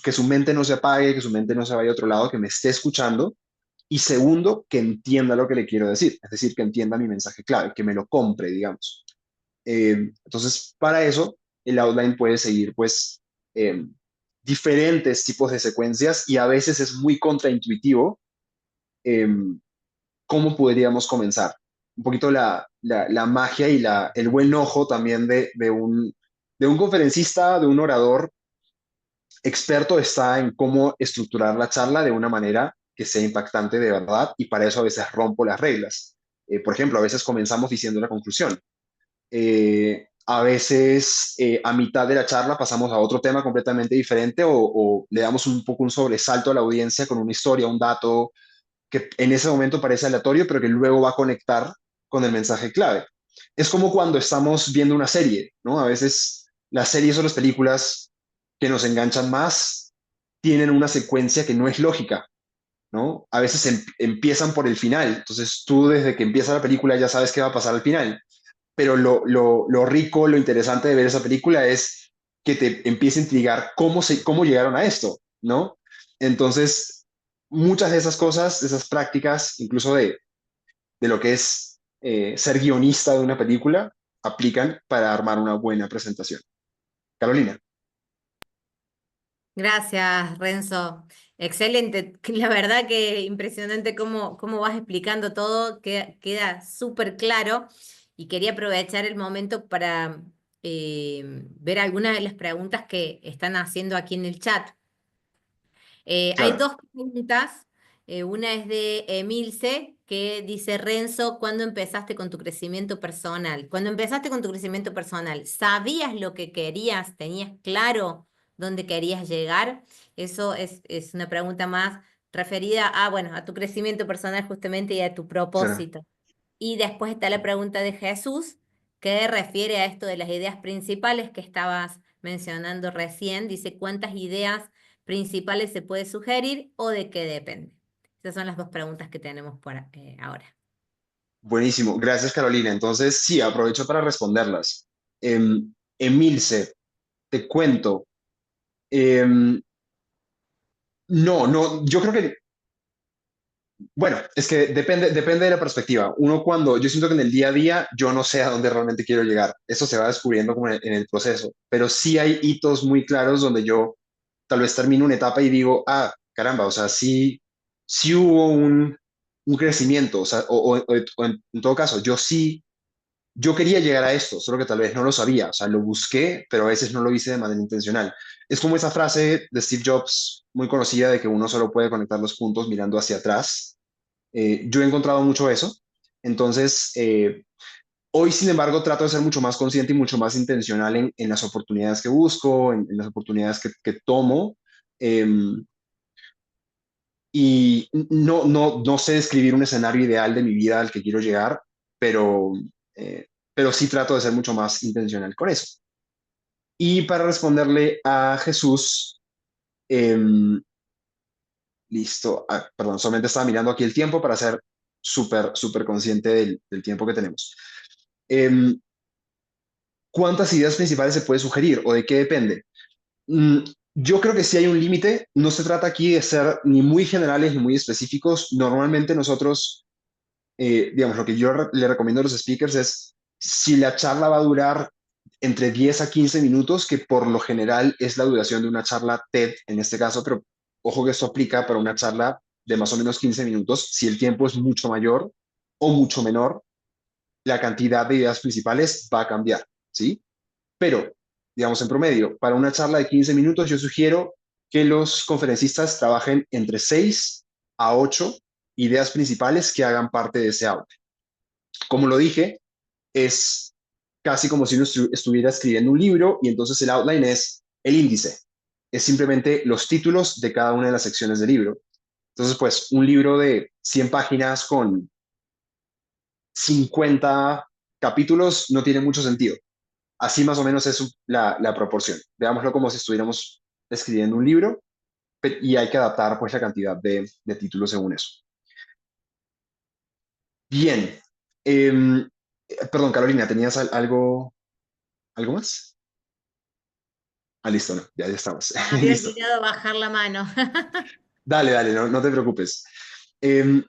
que su mente no se apague, que su mente no se vaya a otro lado, que me esté escuchando, y segundo, que entienda lo que le quiero decir, es decir, que entienda mi mensaje clave, que me lo compre, digamos. Entonces, para eso, el outline puede seguir, pues, eh, diferentes tipos de secuencias y a veces es muy contraintuitivo eh, cómo podríamos comenzar. Un poquito la magia y el buen ojo también de un conferencista, de un orador experto está en cómo estructurar la charla de una manera que sea impactante de verdad y para eso a veces rompo las reglas. Por ejemplo, a veces comenzamos diciendo la conclusión. A veces a mitad de la charla pasamos a otro tema completamente diferente o le damos un poco un sobresalto a la audiencia con una historia, un dato que en ese momento parece aleatorio, pero que luego va a conectar con el mensaje clave. Es como cuando estamos viendo una serie, ¿no? A veces las series o las películas que nos enganchan más tienen una secuencia que no es lógica, ¿no? A veces empiezan por el final, entonces tú desde que empieza la película ya sabes qué va a pasar al final, pero lo rico, lo interesante de ver esa película es que te empiece a intrigar cómo llegaron a esto, ¿no? Entonces, muchas de esas cosas, de esas prácticas, incluso de lo que es ser guionista de una película, aplican para armar una buena presentación. Carolina. Gracias, Renzo. Excelente. La verdad que impresionante cómo vas explicando todo, queda súper claro y quería aprovechar el momento para ver algunas de las preguntas que están haciendo aquí en el chat. Hay Claro, dos preguntas. Una es de Emilce, que dice, Renzo, ¿cuándo empezaste con tu crecimiento personal? Cuando empezaste con tu crecimiento personal, ¿sabías lo que querías? ¿Tenías claro dónde querías llegar? Eso es una pregunta más referida bueno, a tu crecimiento personal justamente y a tu claro. propósito. Y después está la pregunta de Jesús, que refiere a esto de las ideas principales que estabas mencionando recién. Dice, ¿cuántas ideas principales se puede sugerir o de qué depende? Esas son las dos preguntas que tenemos por ahora. Buenísimo. Gracias, Carolina. Entonces, sí, aprovecho para responderlas. Emilce, te cuento. No, yo creo que bueno, es que depende de la perspectiva. Yo siento que en el día a día yo no sé a dónde realmente quiero llegar. Eso se va descubriendo como en el proceso, pero sí hay hitos muy claros donde yo tal vez termino una etapa y digo, caramba, o sea, sí hubo un crecimiento, o sea, o en todo caso, yo quería llegar a esto, solo que tal vez no lo sabía, o sea, lo busqué, pero a veces no lo hice de manera intencional. Es como esa frase de Steve Jobs muy conocida de que uno solo puede conectar los puntos mirando hacia atrás. Yo he encontrado mucho eso. Entonces, hoy, sin embargo, trato de ser mucho más consciente y mucho más intencional en las oportunidades que busco, en las oportunidades que tomo. Eh, y no sé describir un escenario ideal de mi vida al que quiero llegar, pero, pero sí trato de ser mucho más intencional con eso. Y para responderle a Jesús, em, listo. Perdón, solamente estaba mirando aquí el tiempo para ser súper consciente del tiempo que tenemos. Em, ¿Cuántas ideas principales se puede sugerir o de qué depende? Mm, yo creo que sí hay un límite. No se trata aquí de ser ni muy generales ni muy específicos. Normalmente nosotros, digamos, lo que yo le recomiendo a los speakers es si la charla va a durar entre 10 a 15 minutos, que por lo general es la duración de una charla TED en este caso, pero ojo que esto aplica para una charla de más o menos 15 minutos. Si el tiempo es mucho mayor o mucho menor, la cantidad de ideas principales va a cambiar, ¿sí? Pero, digamos, en promedio, para una charla de 15 minutos, yo sugiero que los conferencistas trabajen entre 6 a 8 ideas principales que hagan parte de ese outline. Como lo dije, es casi como si uno estuviera escribiendo un libro y entonces el outline es el índice. Es simplemente los títulos de cada una de las secciones del libro. Entonces, pues, un libro de 100 páginas con 50 capítulos no tiene mucho sentido. Así más o menos es la proporción. Veámoslo como si estuviéramos escribiendo un libro y hay que adaptar pues la cantidad de títulos según eso. Bien. Perdón, Carolina, ¿tenías algo más? Ah, listo, no, ya estamos. Había Listo. olvidado bajar la mano. Dale, dale, no te preocupes. Em,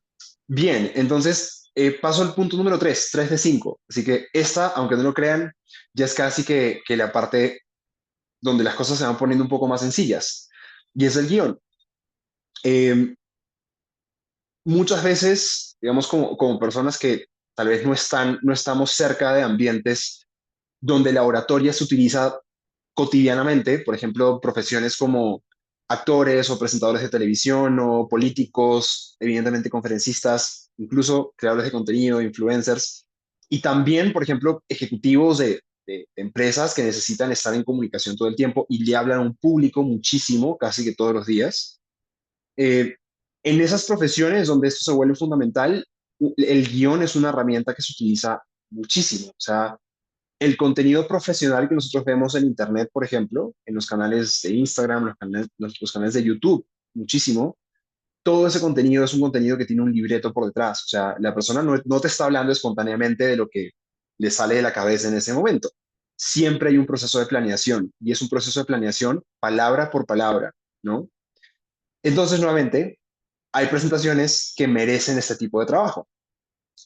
Bien, entonces paso al punto número 3, 3 de 5. Así que esta, aunque no lo crean, ya es casi que la parte donde las cosas se van poniendo un poco más sencillas. Y es el guión. Em, Muchas veces, digamos, como personas que tal vez no estamos cerca de ambientes donde la oratoria se utiliza cotidianamente, por ejemplo, profesiones como actores o presentadores de televisión o políticos, evidentemente conferencistas, incluso creadores de contenido, influencers, y también, por ejemplo, ejecutivos de empresas que necesitan estar en comunicación todo el tiempo y le hablan a un público muchísimo, casi que todos los días. Eh, en esas profesiones donde esto se vuelve fundamental, el guión es una herramienta que se utiliza muchísimo. O sea, el contenido profesional que nosotros vemos en Internet, por ejemplo, en los canales de Instagram, los canales de YouTube, muchísimo, todo ese contenido es un contenido que tiene un libreto por detrás. O sea, la persona no te está hablando espontáneamente de lo que le sale de la cabeza en ese momento. Siempre hay un proceso de planeación y es un proceso de planeación palabra por palabra, ¿no? Entonces, nuevamente, hay presentaciones que merecen este tipo de trabajo,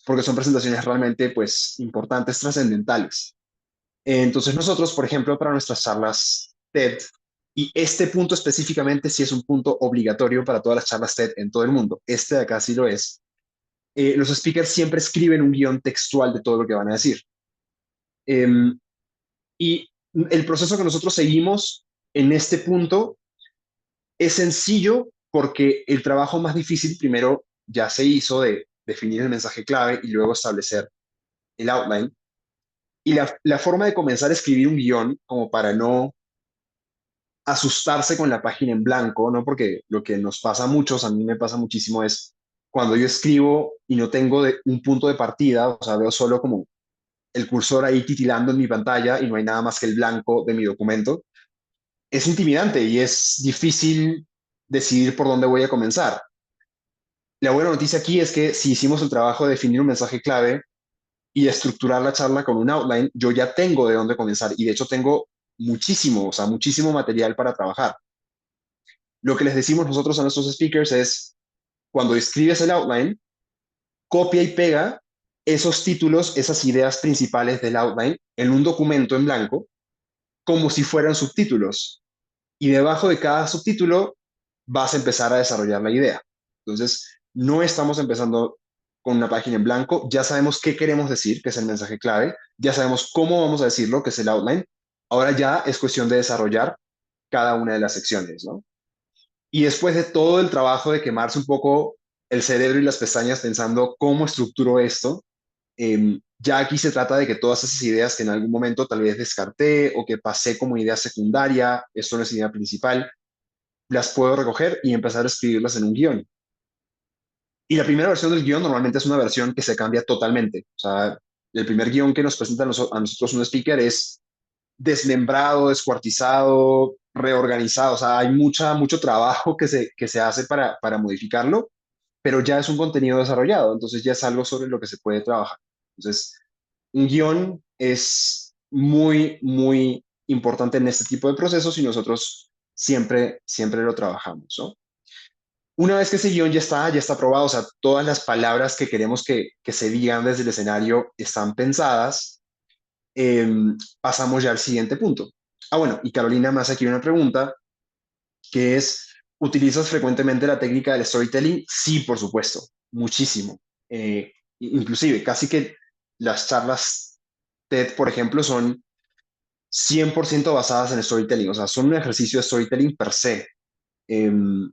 porque son presentaciones realmente, pues, importantes, trascendentales. Entonces nosotros, por ejemplo, para nuestras charlas TED, y este punto específicamente sí es un punto obligatorio para todas las charlas TED en todo el mundo, este de acá sí lo es, los speakers siempre escriben un guión textual de todo lo que van a decir. Em, y el proceso que nosotros seguimos en este punto es sencillo porque el trabajo más difícil primero ya se hizo de definir el mensaje clave y luego establecer el outline. Y la forma de comenzar a escribir un guión, como para no asustarse con la página en blanco, ¿no? Porque lo que nos pasa a muchos, a mí me pasa muchísimo, es cuando yo escribo y no tengo un punto de partida, o sea, veo solo como el cursor ahí titilando en mi pantalla y no hay nada más que el blanco de mi documento, es intimidante y es difícil decidir por dónde voy a comenzar. La buena noticia aquí es que si hicimos el trabajo de definir un mensaje clave y estructurar la charla con un outline, yo ya tengo de dónde comenzar y de hecho tengo muchísimo, o sea, muchísimo material para trabajar. Lo que les decimos nosotros a nuestros speakers es, cuando escribes el outline, copia y pega esos títulos, esas ideas principales del outline en un documento en blanco, como si fueran subtítulos. Y debajo de cada subtítulo vas a empezar a desarrollar la idea. Entonces, no estamos empezando con una página en blanco, ya sabemos qué queremos decir, que es el mensaje clave, ya sabemos cómo vamos a decirlo, que es el outline. Ahora ya es cuestión de desarrollar cada una de las secciones, ¿no? Y después de todo el trabajo de quemarse un poco el cerebro y las pestañas pensando cómo estructuro esto, ya aquí se trata de que todas esas ideas que en algún momento tal vez descarté o que pasé como idea secundaria, esto no es idea principal, las puedo recoger y empezar a escribirlas en un guión. Y la primera versión del guión normalmente es una versión que se cambia totalmente. O sea, el primer guión que nos presenta a nosotros un speaker es desmembrado, descuartizado, reorganizado. O sea, hay mucho trabajo que se hace para modificarlo, pero ya es un contenido desarrollado, entonces ya es algo sobre lo que se puede trabajar. Entonces, un guión es muy importante en este tipo de procesos y nosotros siempre lo trabajamos, ¿no? Una vez que ese guión ya está aprobado, o sea, todas las palabras que queremos que se digan desde el escenario están pensadas, eh, pasamos ya al siguiente punto. Ah, bueno, y Carolina me hace aquí una pregunta que es, ¿utilizas frecuentemente la técnica del storytelling? Sí, por supuesto, muchísimo. Inclusive, casi que las charlas TED, por ejemplo, son 100% basadas en storytelling, o sea, son un ejercicio de storytelling per se. Em,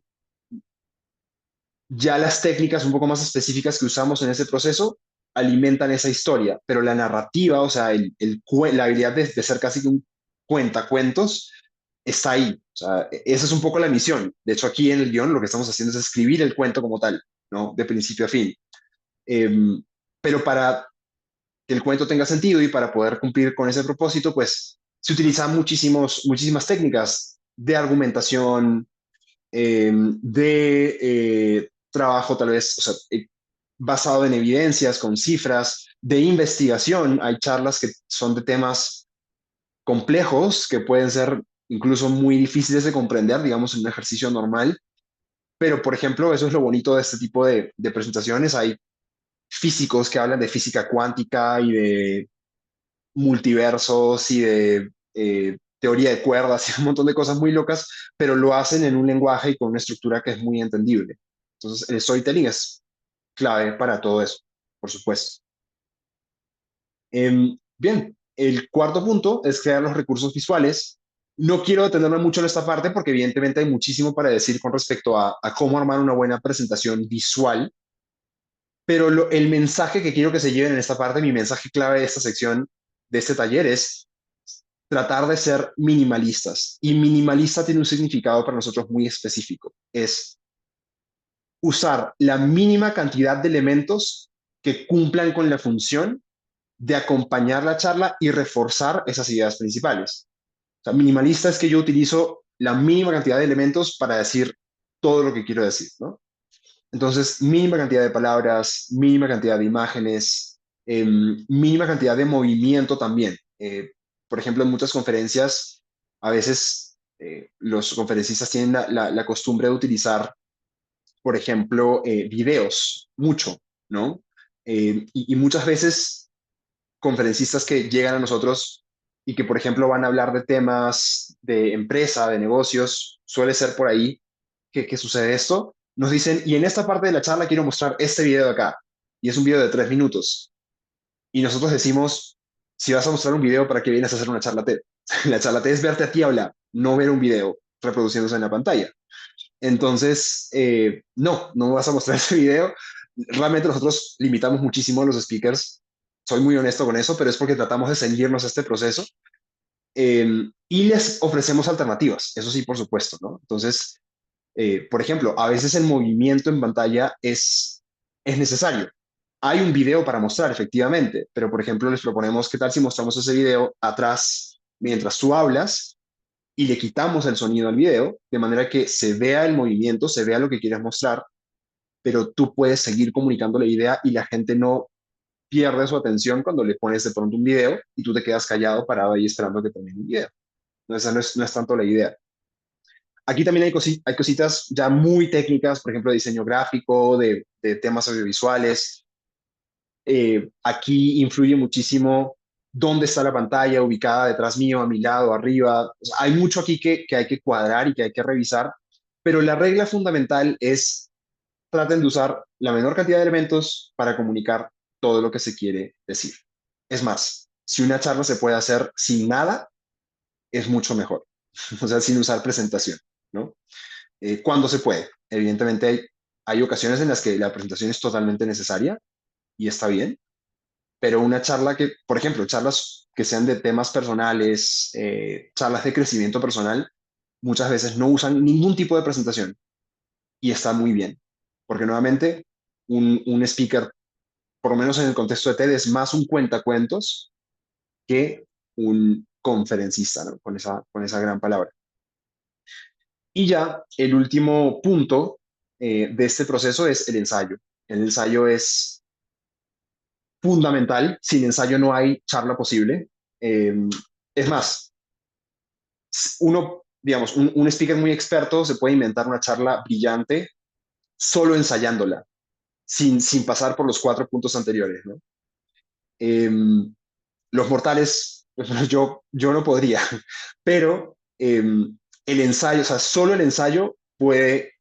Ya las técnicas un poco más específicas que usamos en ese proceso alimentan esa historia, pero la narrativa, o sea, la habilidad de ser casi que un cuentacuentos, está ahí. O sea, esa es un poco la misión. De hecho, aquí en el guión lo que estamos haciendo es escribir el cuento como tal, ¿no? De principio a fin. Em, pero para que el cuento tenga sentido y para poder cumplir con ese propósito, pues se utilizan muchísimas técnicas de argumentación, de trabajo tal vez, o sea, basado en evidencias, con cifras, de investigación. Hay charlas que son de temas complejos que pueden ser incluso muy difíciles de comprender, digamos, en un ejercicio normal. Pero, por ejemplo, eso es lo bonito de este tipo de presentaciones. Hay físicos que hablan de física cuántica y de multiversos y de teoría de cuerdas y un montón de cosas muy locas, pero lo hacen en un lenguaje y con una estructura que es muy entendible. Entonces, el storytelling es clave para todo eso, por supuesto. Bien, el cuarto punto es crear los recursos visuales. No quiero detenerme mucho en esta parte porque evidentemente hay muchísimo para decir con respecto a cómo armar una buena presentación visual, pero el mensaje que quiero que se lleven en esta parte, mi mensaje clave de esta sección, de este taller, es tratar de ser minimalistas. Y minimalista tiene un significado para nosotros muy específico. Es usar la mínima cantidad de elementos que cumplan con la función de acompañar la charla y reforzar esas ideas principales. O sea, minimalista es que yo utilizo la mínima cantidad de elementos para decir todo lo que quiero decir, ¿no? Entonces, mínima cantidad de palabras, mínima cantidad de imágenes, mínima cantidad de movimiento también. Por ejemplo, en muchas conferencias, a veces los conferencistas tienen la costumbre de utilizar, por ejemplo, videos, mucho, ¿no? Y muchas veces conferencistas que llegan a nosotros y que, por ejemplo, van a hablar de temas de empresa, de negocios, suele ser por ahí que sucede esto, nos dicen, y en esta parte de la charla quiero mostrar este video de acá, y es un video de 3 minutos. Y nosotros decimos, si vas a mostrar un video, ¿para qué vienes a hacer una charla TED? La charla TED es verte a ti hablar, no ver un video reproduciéndose en la pantalla. Entonces, no vas a mostrar ese video. Realmente nosotros limitamos muchísimo a los speakers. Soy muy honesto con eso, pero es porque tratamos de ceñirnos a este proceso y les ofrecemos alternativas. Eso sí, por supuesto, ¿no? Entonces, por ejemplo, a veces el movimiento en pantalla es necesario. Hay un video para mostrar, efectivamente, pero por ejemplo les proponemos qué tal si mostramos ese video atrás mientras tú hablas y le quitamos el sonido al video, de manera que se vea el movimiento, se vea lo que quieres mostrar, pero tú puedes seguir comunicando la idea y la gente no pierde su atención cuando le pones de pronto un video y tú te quedas callado, parado ahí esperando que termine el video. No, esa no es tanto la idea. Aquí también hay cositas ya muy técnicas, por ejemplo, de diseño gráfico, de temas audiovisuales. Aquí influye muchísimo dónde está la pantalla, ubicada detrás mío, a mi lado, arriba. O sea, hay mucho aquí que hay que cuadrar y que hay que revisar, pero la regla fundamental es traten de usar la menor cantidad de elementos para comunicar todo lo que se quiere decir. Es más, si una charla se puede hacer sin nada, es mucho mejor. O sea, sin usar presentación, ¿no? Cuando se puede. Evidentemente hay ocasiones en las que la presentación es totalmente necesaria y está bien, pero una charla que, por ejemplo, charlas que sean de temas personales, charlas de crecimiento personal, muchas veces no usan ningún tipo de presentación y está muy bien, porque nuevamente un speaker, por lo menos en el contexto de TED, es más un cuentacuentos que un conferencista, ¿no? Con esa gran palabra. Y ya el último punto de este proceso es el ensayo. El ensayo es fundamental. Sin ensayo no hay charla posible. Eh, es más, uno, digamos, un speaker muy experto se puede inventar una charla brillante solo ensayándola, sin pasar por los 4 puntos anteriores, ¿no? Eh, los mortales, yo no podría, pero el ensayo, o sea, solo el ensayo puede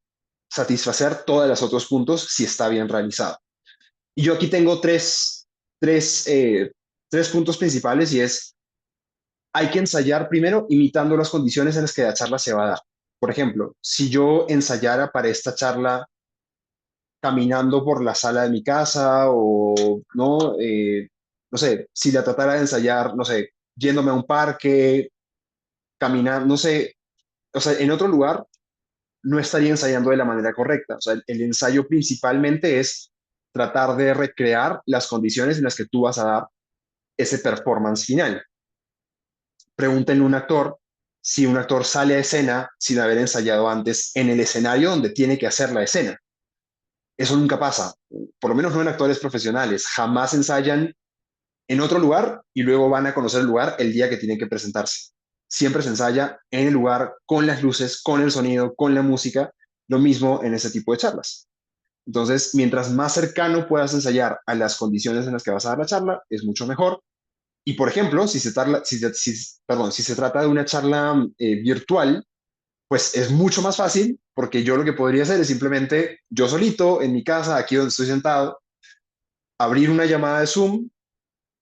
satisfacer todos los otros puntos si está bien realizado. Y yo aquí tengo tres puntos principales y es, hay que ensayar primero imitando las condiciones en las que la charla se va a dar. Por ejemplo, si yo ensayara para esta charla caminando por la sala de mi casa o, ¿no? No sé, si la tratara de ensayar, no sé, yéndome a un parque, caminando, no sé, o sea, en otro lugar no estaría ensayando de la manera correcta. O sea, el ensayo principalmente es tratar de recrear las condiciones en las que tú vas a dar ese performance final. Pregúntenle a un actor si un actor sale a escena sin haber ensayado antes en el escenario donde tiene que hacer la escena. Eso nunca pasa, por lo menos no en actores profesionales. Jamás ensayan en otro lugar y luego van a conocer el lugar el día que tienen que presentarse. Siempre se ensaya en el lugar, con las luces, con el sonido, con la música, lo mismo en ese tipo de charlas. Entonces, mientras más cercano puedas ensayar a las condiciones en las que vas a dar la charla, es mucho mejor. Y, por ejemplo, si se trata de una charla virtual, pues es mucho más fácil porque yo lo que podría hacer es simplemente yo solito en mi casa, aquí donde estoy sentado, abrir una llamada de Zoom,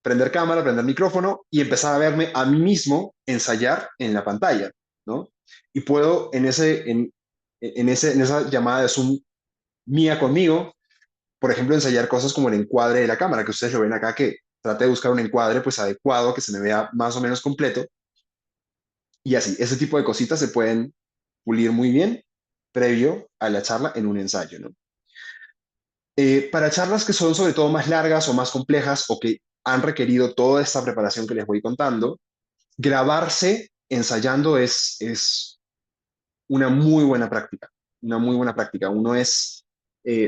prender cámara, prender micrófono y empezar a verme a mí mismo ensayar en la pantalla, ¿no? Y puedo en esa llamada de Zoom mía conmigo, por ejemplo, ensayar cosas como el encuadre de la cámara, que ustedes lo ven acá, que trate de buscar un encuadre pues adecuado, que se me vea más o menos completo, y así, ese tipo de cositas se pueden pulir muy bien previo a la charla en un ensayo, ¿no? Para charlas que son sobre todo más largas o más complejas o que han requerido toda esta preparación que les voy contando, grabarse ensayando es una muy buena práctica, una muy buena práctica. Uno es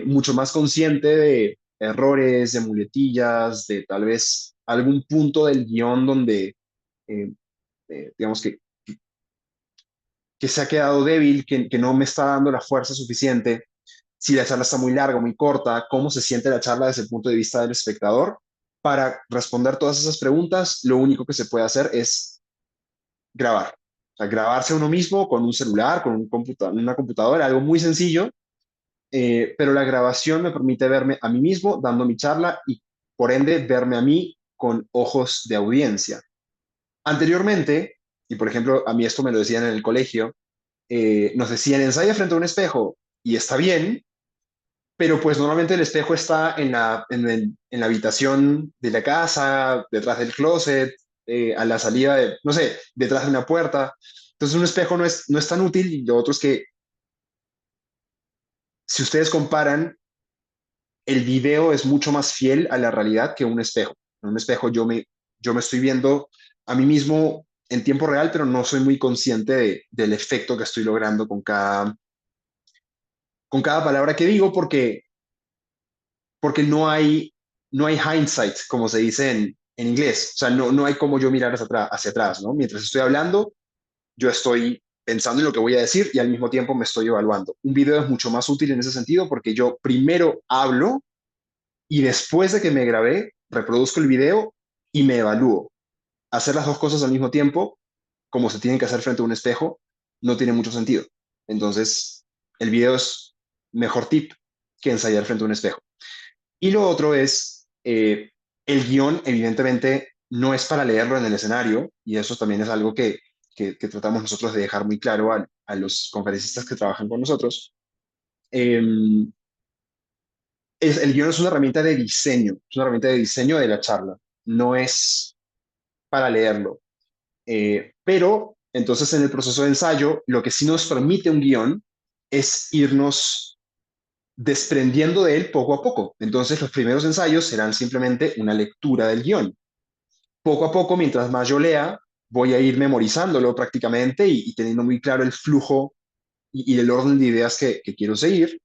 mucho más consciente de errores, de muletillas, de tal vez algún punto del guión donde, eh, digamos que se ha quedado débil, que no me está dando la fuerza suficiente, si la charla está muy larga o muy corta, cómo se siente la charla desde el punto de vista del espectador. Para responder todas esas preguntas, lo único que se puede hacer es grabar. O sea, grabarse uno mismo con un celular, con una computadora, algo muy sencillo, pero la grabación me permite verme a mí mismo dando mi charla y por ende verme a mí con ojos de audiencia. Anteriormente, y por ejemplo, a mí esto me lo decían en el colegio, nos decían ensaya frente a un espejo y está bien, pero pues normalmente el espejo está en la habitación de la casa, detrás del closet, a la salida de, no sé, detrás de una puerta. Entonces un espejo no es tan útil y lo otro es que si ustedes comparan, el video es mucho más fiel a la realidad que un espejo. En un espejo yo me estoy viendo a mí mismo en tiempo real, pero no soy muy consciente del efecto que estoy logrando con cada palabra que digo porque no hay hindsight, como se dice en inglés. O sea, no hay como yo mirar hacia atrás, ¿no? Mientras estoy hablando, yo estoy pensando en lo que voy a decir y al mismo tiempo me estoy evaluando. Un video es mucho más útil en ese sentido porque yo primero hablo y después de que me grabé, reproduzco el video y me evalúo. Hacer las dos cosas al mismo tiempo, como se tienen que hacer frente a un espejo, no tiene mucho sentido. Entonces, el video es mejor tip que ensayar frente a un espejo. Y lo otro es, el guión evidentemente no es para leerlo en el escenario, y eso también es algo que tratamos nosotros de dejar muy claro a los conferencistas que trabajan con nosotros. Eh, el guión es una herramienta de diseño, es una herramienta de diseño de la charla, no es para leerlo. Pero entonces en el proceso de ensayo, lo que sí nos permite un guión es irnos desprendiendo de él poco a poco. Entonces los primeros ensayos serán simplemente una lectura del guión. Poco a poco, mientras más yo lea, voy a ir memorizándolo prácticamente y teniendo muy claro el flujo y el orden de ideas que quiero seguir.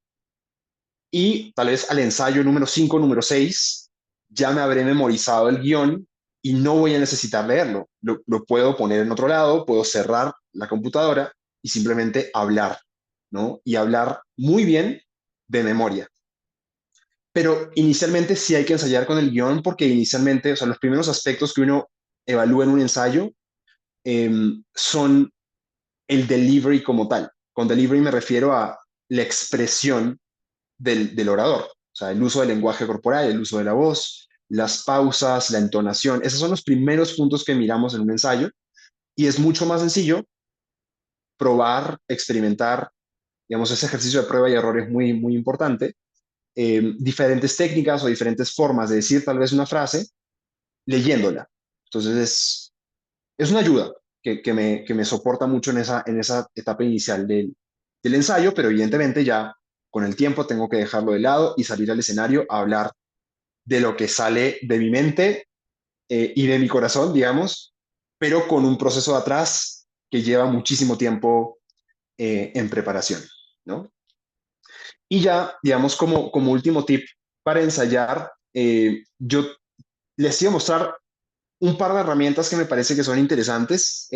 Y tal vez al ensayo número 5, número 6, ya me habré memorizado el guión y no voy a necesitar leerlo. Lo puedo poner en otro lado, puedo cerrar la computadora y simplemente hablar, ¿no? Y hablar muy bien de memoria. Pero inicialmente sí hay que ensayar con el guión porque inicialmente, o sea, los primeros aspectos que uno evalúa en un ensayo eh, son el delivery como tal. Con delivery me refiero a la expresión del orador, o sea, el uso del lenguaje corporal, el uso de la voz, las pausas, la entonación. Esos son los primeros puntos que miramos en un ensayo y es mucho más sencillo probar, experimentar, digamos, ese ejercicio de prueba y error es muy, muy importante. Diferentes técnicas o diferentes formas de decir tal vez una frase leyéndola. Entonces es una ayuda que me soporta mucho en esa etapa inicial del ensayo, pero evidentemente ya con el tiempo tengo que dejarlo de lado y salir al escenario a hablar de lo que sale de mi mente y de mi corazón, digamos, pero con un proceso de atrás que lleva muchísimo tiempo en preparación, ¿no? Y ya, digamos, como último tip para ensayar, yo les iba a mostrar un par de herramientas que me parece que son interesantes.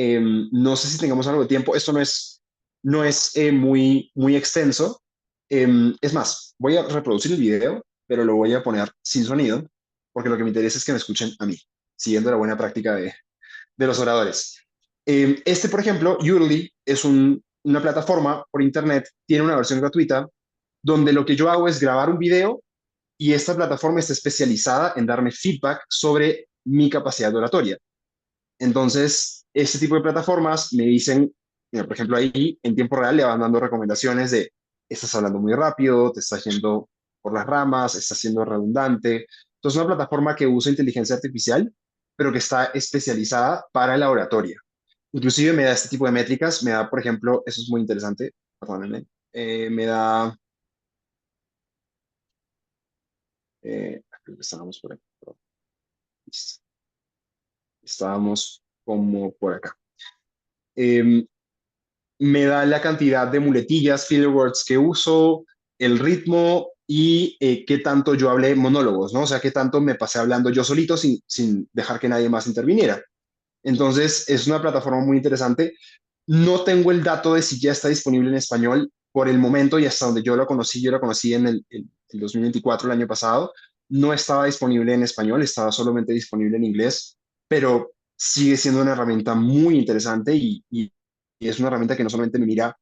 No sé si tengamos algo de tiempo. Esto no es muy extenso. Es más, voy a reproducir el video, pero lo voy a poner sin sonido, porque lo que me interesa es que me escuchen a mí, siguiendo la buena práctica de los oradores. Este, por ejemplo, Udemy es una plataforma por internet, tiene una versión gratuita, donde lo que yo hago es grabar un video y esta plataforma está especializada en darme feedback sobre mi capacidad de oratoria. Entonces, este tipo de plataformas me dicen, mira, por ejemplo, ahí en tiempo real le van dando recomendaciones de, estás hablando muy rápido, te estás yendo por las ramas, estás siendo redundante. Entonces, es una plataforma que usa inteligencia artificial, pero que está especializada para la oratoria. Inclusive me da este tipo de métricas, me da, por ejemplo, eso es muy interesante, perdónenme, me da, creo que estábamos por aquí, estábamos como por acá. Eh, Me da la cantidad de muletillas, filler words que uso, el ritmo y qué tanto yo hablé monólogos, ¿no? O sea, qué tanto me pasé hablando yo solito sin dejar que nadie más interviniera. Entonces, es una plataforma muy interesante. No tengo el dato de si ya está disponible en español por el momento y hasta donde yo la conocí en el 2024, el año pasado. No estaba disponible en español, estaba solamente disponible en inglés, pero sigue siendo una herramienta muy interesante y es una herramienta que no solamente me mira,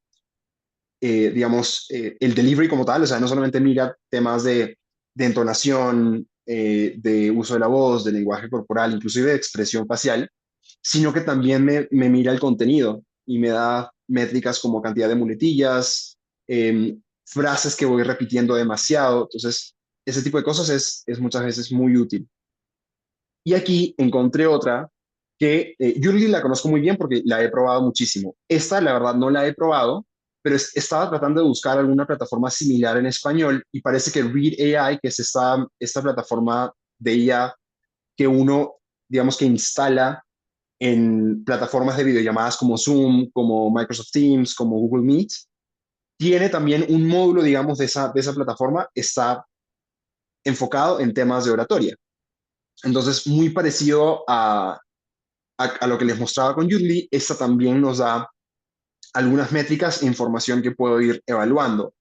digamos, el delivery como tal, o sea, no solamente mira temas de entonación, de uso de la voz, de lenguaje corporal, inclusive de expresión facial, sino que también me mira el contenido y me da métricas como cantidad de muletillas, frases que voy repitiendo demasiado. Entonces, ese tipo de cosas es muchas veces muy útil. Y aquí encontré otra que Yurli la conozco muy bien porque la he probado muchísimo. Esta, la verdad, no la he probado, pero estaba tratando de buscar alguna plataforma similar en español y parece que Read AI, que es esta plataforma de IA que uno, digamos que instala en plataformas de videollamadas como Zoom, como Microsoft Teams, como Google Meet, tiene también un módulo, digamos, de esa plataforma, está enfocado en temas de oratoria. Entonces, muy parecido a lo que les mostraba con Udly, esta también nos da algunas métricas e información que puedo ir evaluando.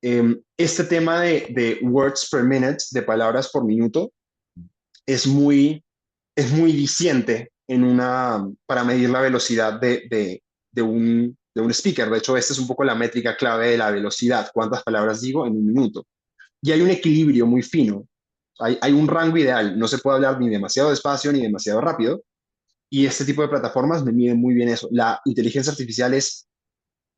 Este tema de words per minute, de palabras por minuto, es muy diciente para medir la velocidad de un speaker. De hecho, esta es un poco la métrica clave de la velocidad, cuántas palabras digo en un minuto. Y hay un equilibrio muy fino, hay un rango ideal, no se puede hablar ni demasiado despacio ni demasiado rápido, y este tipo de plataformas me miden muy bien eso. La inteligencia artificial es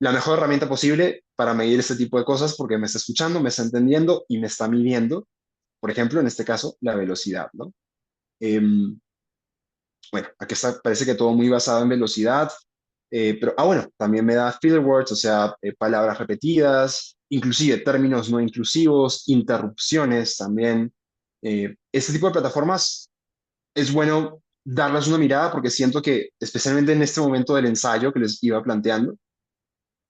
la mejor herramienta posible para medir este tipo de cosas porque me está escuchando, me está entendiendo y me está midiendo, por ejemplo, en este caso, la velocidad, ¿no? Bueno, aquí está, parece que todo muy basado en velocidad, pero, bueno, también me da filler words, o sea, palabras repetidas, inclusive términos no inclusivos, interrupciones también. Este tipo de plataformas es bueno darles una mirada porque siento que, especialmente en este momento del ensayo que les iba planteando,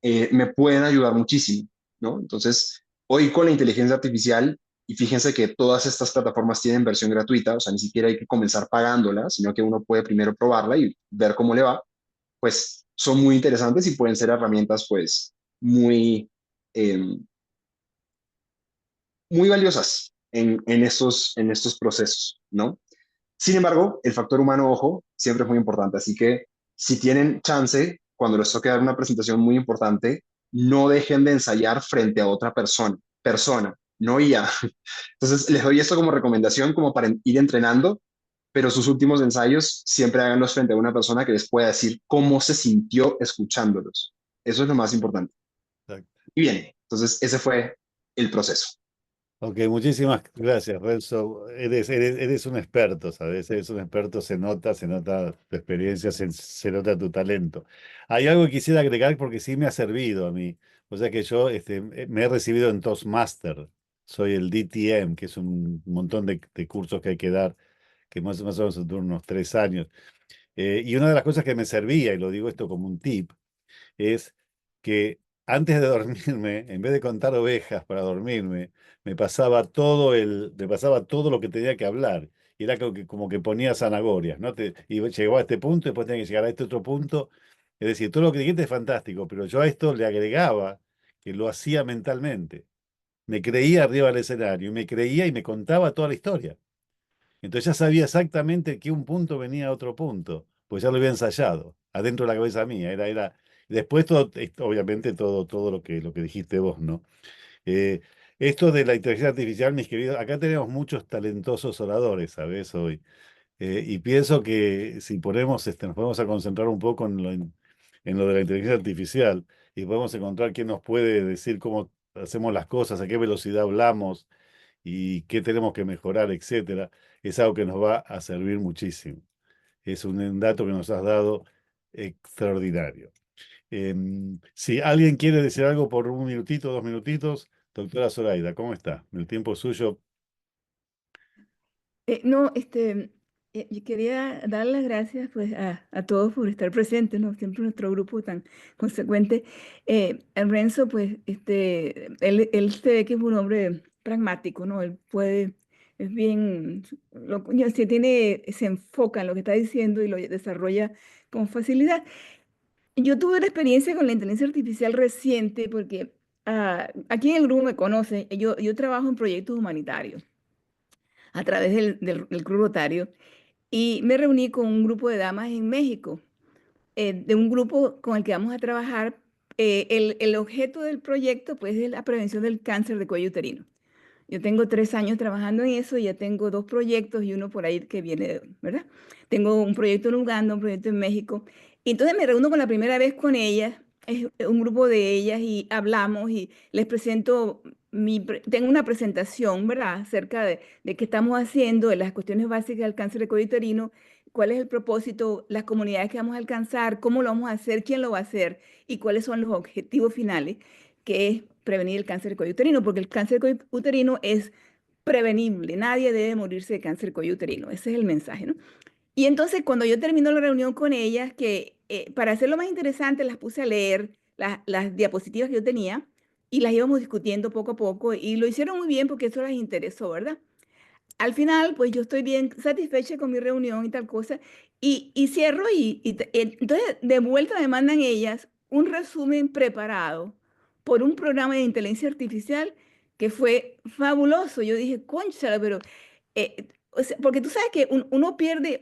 me pueden ayudar muchísimo, ¿no? Entonces, hoy con la inteligencia artificial, y fíjense que todas estas plataformas tienen versión gratuita, o sea, ni siquiera hay que comenzar pagándola, sino que uno puede primero probarla y ver cómo le va, pues son muy interesantes y pueden ser herramientas, pues, eh, muy valiosas en estos procesos, ¿no? Sin embargo, el factor humano, ojo, siempre es muy importante. Así que si tienen chance, cuando les toque dar una presentación muy importante, no dejen de ensayar frente a otra persona, no IA. Entonces, les doy esto como recomendación, como para ir entrenando, pero sus últimos ensayos siempre háganlos frente a una persona que les pueda decir cómo se sintió escuchándolos. Eso es lo más importante. Exacto. Y bien, entonces ese fue el proceso. Ok, muchísimas gracias, Renzo. Eres un experto, ¿sabes? Eres un experto, se nota tu experiencia, se nota tu talento. Hay algo que quisiera agregar porque sí me ha servido a mí. O sea que yo me he recibido en Toastmaster. Soy el DTM, que es un montón de cursos que hay que dar que más o menos duró unos 3 años. Y una de las cosas que me servía, y lo digo esto como un tip, es que antes de dormirme, en vez de contar ovejas para dormirme, me pasaba todo lo que tenía que hablar. Y era como que ponía zanahorias, ¿no? Y llegaba a este punto, después tenía que llegar a este otro punto. Es decir, todo lo que dijiste es fantástico, pero yo a esto le agregaba que lo hacía mentalmente. Me creía arriba del escenario, y me creía y me contaba toda la historia. Entonces ya sabía exactamente que un punto venía a otro punto, pues ya lo había ensayado, adentro de la cabeza mía. Después todo, obviamente todo lo que dijiste vos, ¿no? Eh, Esto de la inteligencia artificial, mis queridos, acá tenemos muchos talentosos oradores, ¿sabes? Hoy. Y pienso que si nos podemos a concentrar un poco en lo de la inteligencia artificial y podemos encontrar quién nos puede decir cómo hacemos las cosas, a qué velocidad hablamos y qué tenemos que mejorar, etcétera, es algo que nos va a servir muchísimo. Es un dato que nos has dado extraordinario. Si alguien quiere decir algo por un minutito, 2 minutitos, doctora Zoraida, ¿cómo está? El tiempo es suyo. No, yo quería dar las gracias pues a todos por estar presentes, ¿no? Siempre nuestro grupo tan consecuente. Renzo, pues, él se ve que es un hombre pragmático, ¿no? Él puede, es bien, ya se enfoca en lo que está diciendo y lo desarrolla con facilidad. Yo tuve una experiencia con la inteligencia artificial reciente porque aquí en el grupo me conocen, yo trabajo en proyectos humanitarios a través del Club Rotario y me reuní con un grupo de damas en México, de un grupo con el que vamos a trabajar. El objeto del proyecto pues, es la prevención del cáncer de cuello uterino. Yo tengo 3 años trabajando en eso, ya tengo 2 proyectos y uno por ahí que viene, ¿verdad? Tengo un proyecto en Uganda, un proyecto en México. Y entonces me reúno con la primera vez con ellas, es un grupo de ellas y hablamos y les presento, tengo una presentación, ¿verdad? Acerca de qué estamos haciendo, de las cuestiones básicas del cáncer de cuello uterino, cuál es el propósito, las comunidades que vamos a alcanzar, cómo lo vamos a hacer, quién lo va a hacer y cuáles son los objetivos finales, que es prevenir el cáncer de cuello uterino, porque el cáncer de cuello uterino es prevenible, nadie debe morirse de cáncer de cuello uterino, ese es el mensaje, ¿no? Y entonces cuando yo termino la reunión con ellas, que para hacerlo más interesante las puse a leer las diapositivas que yo tenía y las íbamos discutiendo poco a poco y lo hicieron muy bien porque eso les interesó, ¿verdad? Al final, pues yo estoy bien satisfecha con mi reunión y tal cosa, y cierro entonces de vuelta me mandan ellas un resumen preparado por un programa de inteligencia artificial que fue fabuloso. Yo dije, cónchale, pero, o sea, porque tú sabes que uno pierde,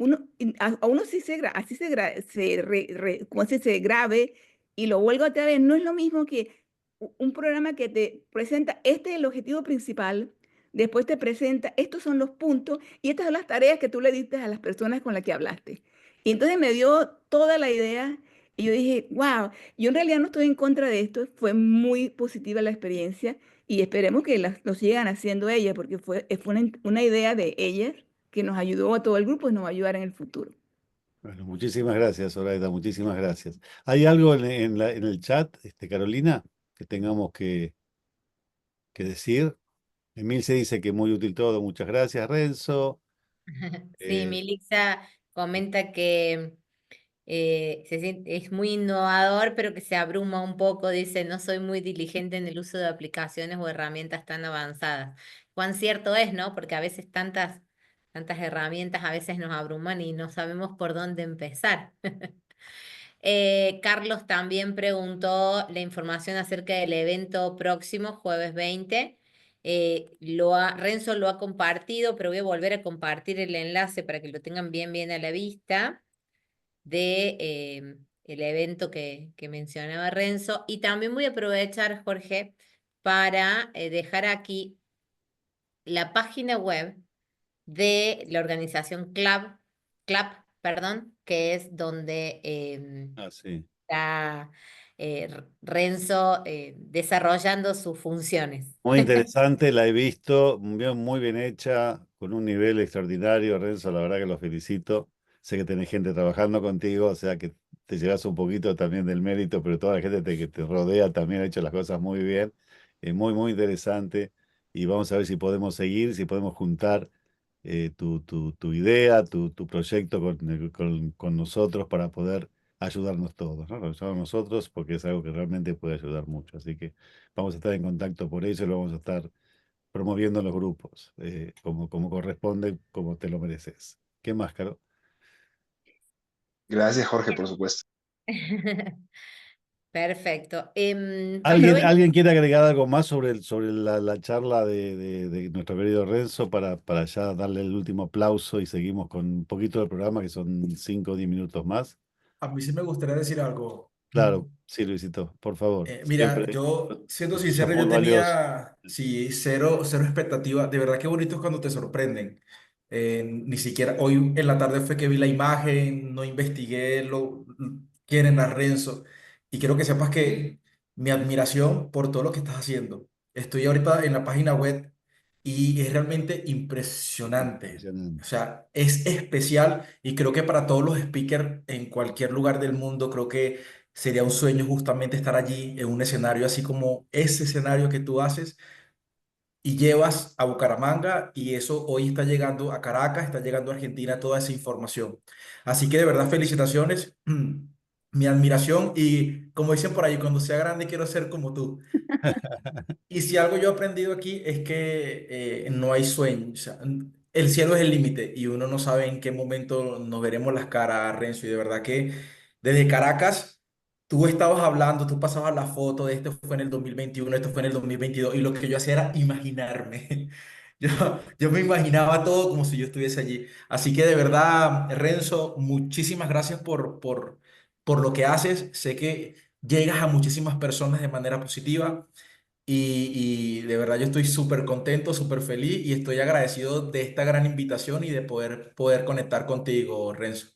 a uno sí así como se grabe y lo vuelvo otra vez, no es lo mismo que un programa que te presenta, este es el objetivo principal. Después te presenta, estos son los puntos y estas son las tareas que tú le diste a las personas con las que hablaste. Y entonces me dio toda la idea y yo dije, wow, yo en realidad no estoy en contra de esto, fue muy positiva la experiencia y esperemos que lo sigan haciendo ellas porque fue una idea de ellas que nos ayudó a todo el grupo y nos va a ayudar en el futuro. Bueno, muchísimas gracias, Zoraida, muchísimas gracias. ¿Hay algo en el chat, Carolina, que tengamos que decir? Emilce dice que muy útil todo, muchas gracias, Renzo. Sí, Eh, Milixa comenta que es muy innovador, pero que se abruma un poco. Dice, no soy muy diligente en el uso de aplicaciones o herramientas tan avanzadas. Cuán cierto es, ¿no? Porque a veces tantas herramientas a veces nos abruman y no sabemos por dónde empezar. Carlos también preguntó la información acerca del evento próximo, jueves 20. Renzo lo ha compartido, pero voy a volver a compartir el enlace para que lo tengan bien a la vista de el evento que mencionaba Renzo. Y también voy a aprovechar, Jorge, para dejar aquí la página web de la organización CLAP, perdón, que es donde sí. está Renzo desarrollando sus funciones. Muy interesante, la he visto, muy bien hecha, con un nivel extraordinario, Renzo, la verdad que lo felicito. Sé que tenés gente trabajando contigo, o sea que te llevas un poquito también del mérito, pero toda la gente que te rodea también ha hecho las cosas muy bien. Muy interesante. Y vamos a ver si podemos seguir, si podemos juntar tu idea, tu proyecto con nosotros para poder ayudarnos todos, ¿no? Ayudarnos nosotros porque es algo que realmente puede ayudar mucho. Así que vamos a estar en contacto por eso y lo vamos a estar promoviendo en los grupos, como corresponde, como te lo mereces. ¿Qué más, Caro? Gracias, Jorge, por supuesto. Perfecto. ¿Alguien quiere agregar algo más sobre la charla de nuestro querido Renzo para ya darle el último aplauso y seguimos con un poquito del programa, que son 5 o 10 minutos más? A mí sí me gustaría decir algo. Claro, sí, Luisito, por favor. Mira, Siempre, yo, siendo sos sincero, muy yo valioso. tenía, sí, cero expectativa. De verdad que bonito es cuando te sorprenden. Ni siquiera hoy en la tarde fue que vi la imagen, no investigué quién era Renzo. Y quiero que sepas que mi admiración por todo lo que estás haciendo. Estoy ahorita en la página web y es realmente impresionante. O Impresionante. sea, es especial y creo que para todos los speakers en cualquier lugar del mundo, creo que sería un sueño justamente estar allí en un escenario así como ese escenario que tú haces y llevas a Bucaramanga y eso hoy está llegando a Caracas, está llegando a Argentina toda esa información. Así que de verdad felicitaciones, mi admiración y como dicen por ahí, cuando sea grande quiero ser como tú. Y si algo yo he aprendido aquí es que no hay sueño, o sea, el cielo es el límite y uno no sabe en qué momento nos veremos las caras, Renzo, y de verdad que desde Caracas tú estabas hablando, tú pasabas la foto de esto fue en el 2021, esto fue en el 2022 y lo que yo hacía era imaginarme. Yo, yo me imaginaba todo como si yo estuviese allí. Así que de verdad, Renzo, muchísimas gracias por lo que haces. Sé que llegas a muchísimas personas de manera positiva. Y de verdad yo estoy súper contento, súper feliz y estoy agradecido de esta gran invitación y de poder conectar contigo, Renzo.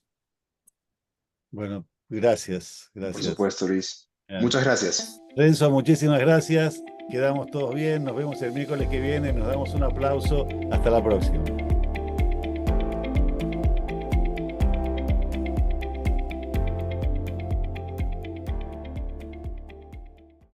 Bueno, gracias, Por gracias. supuesto, Luis. Ah, Muchas gracias. Renzo, muchísimas gracias. Quedamos todos bien. Nos vemos el miércoles que viene. Nos damos un aplauso. Hasta la próxima.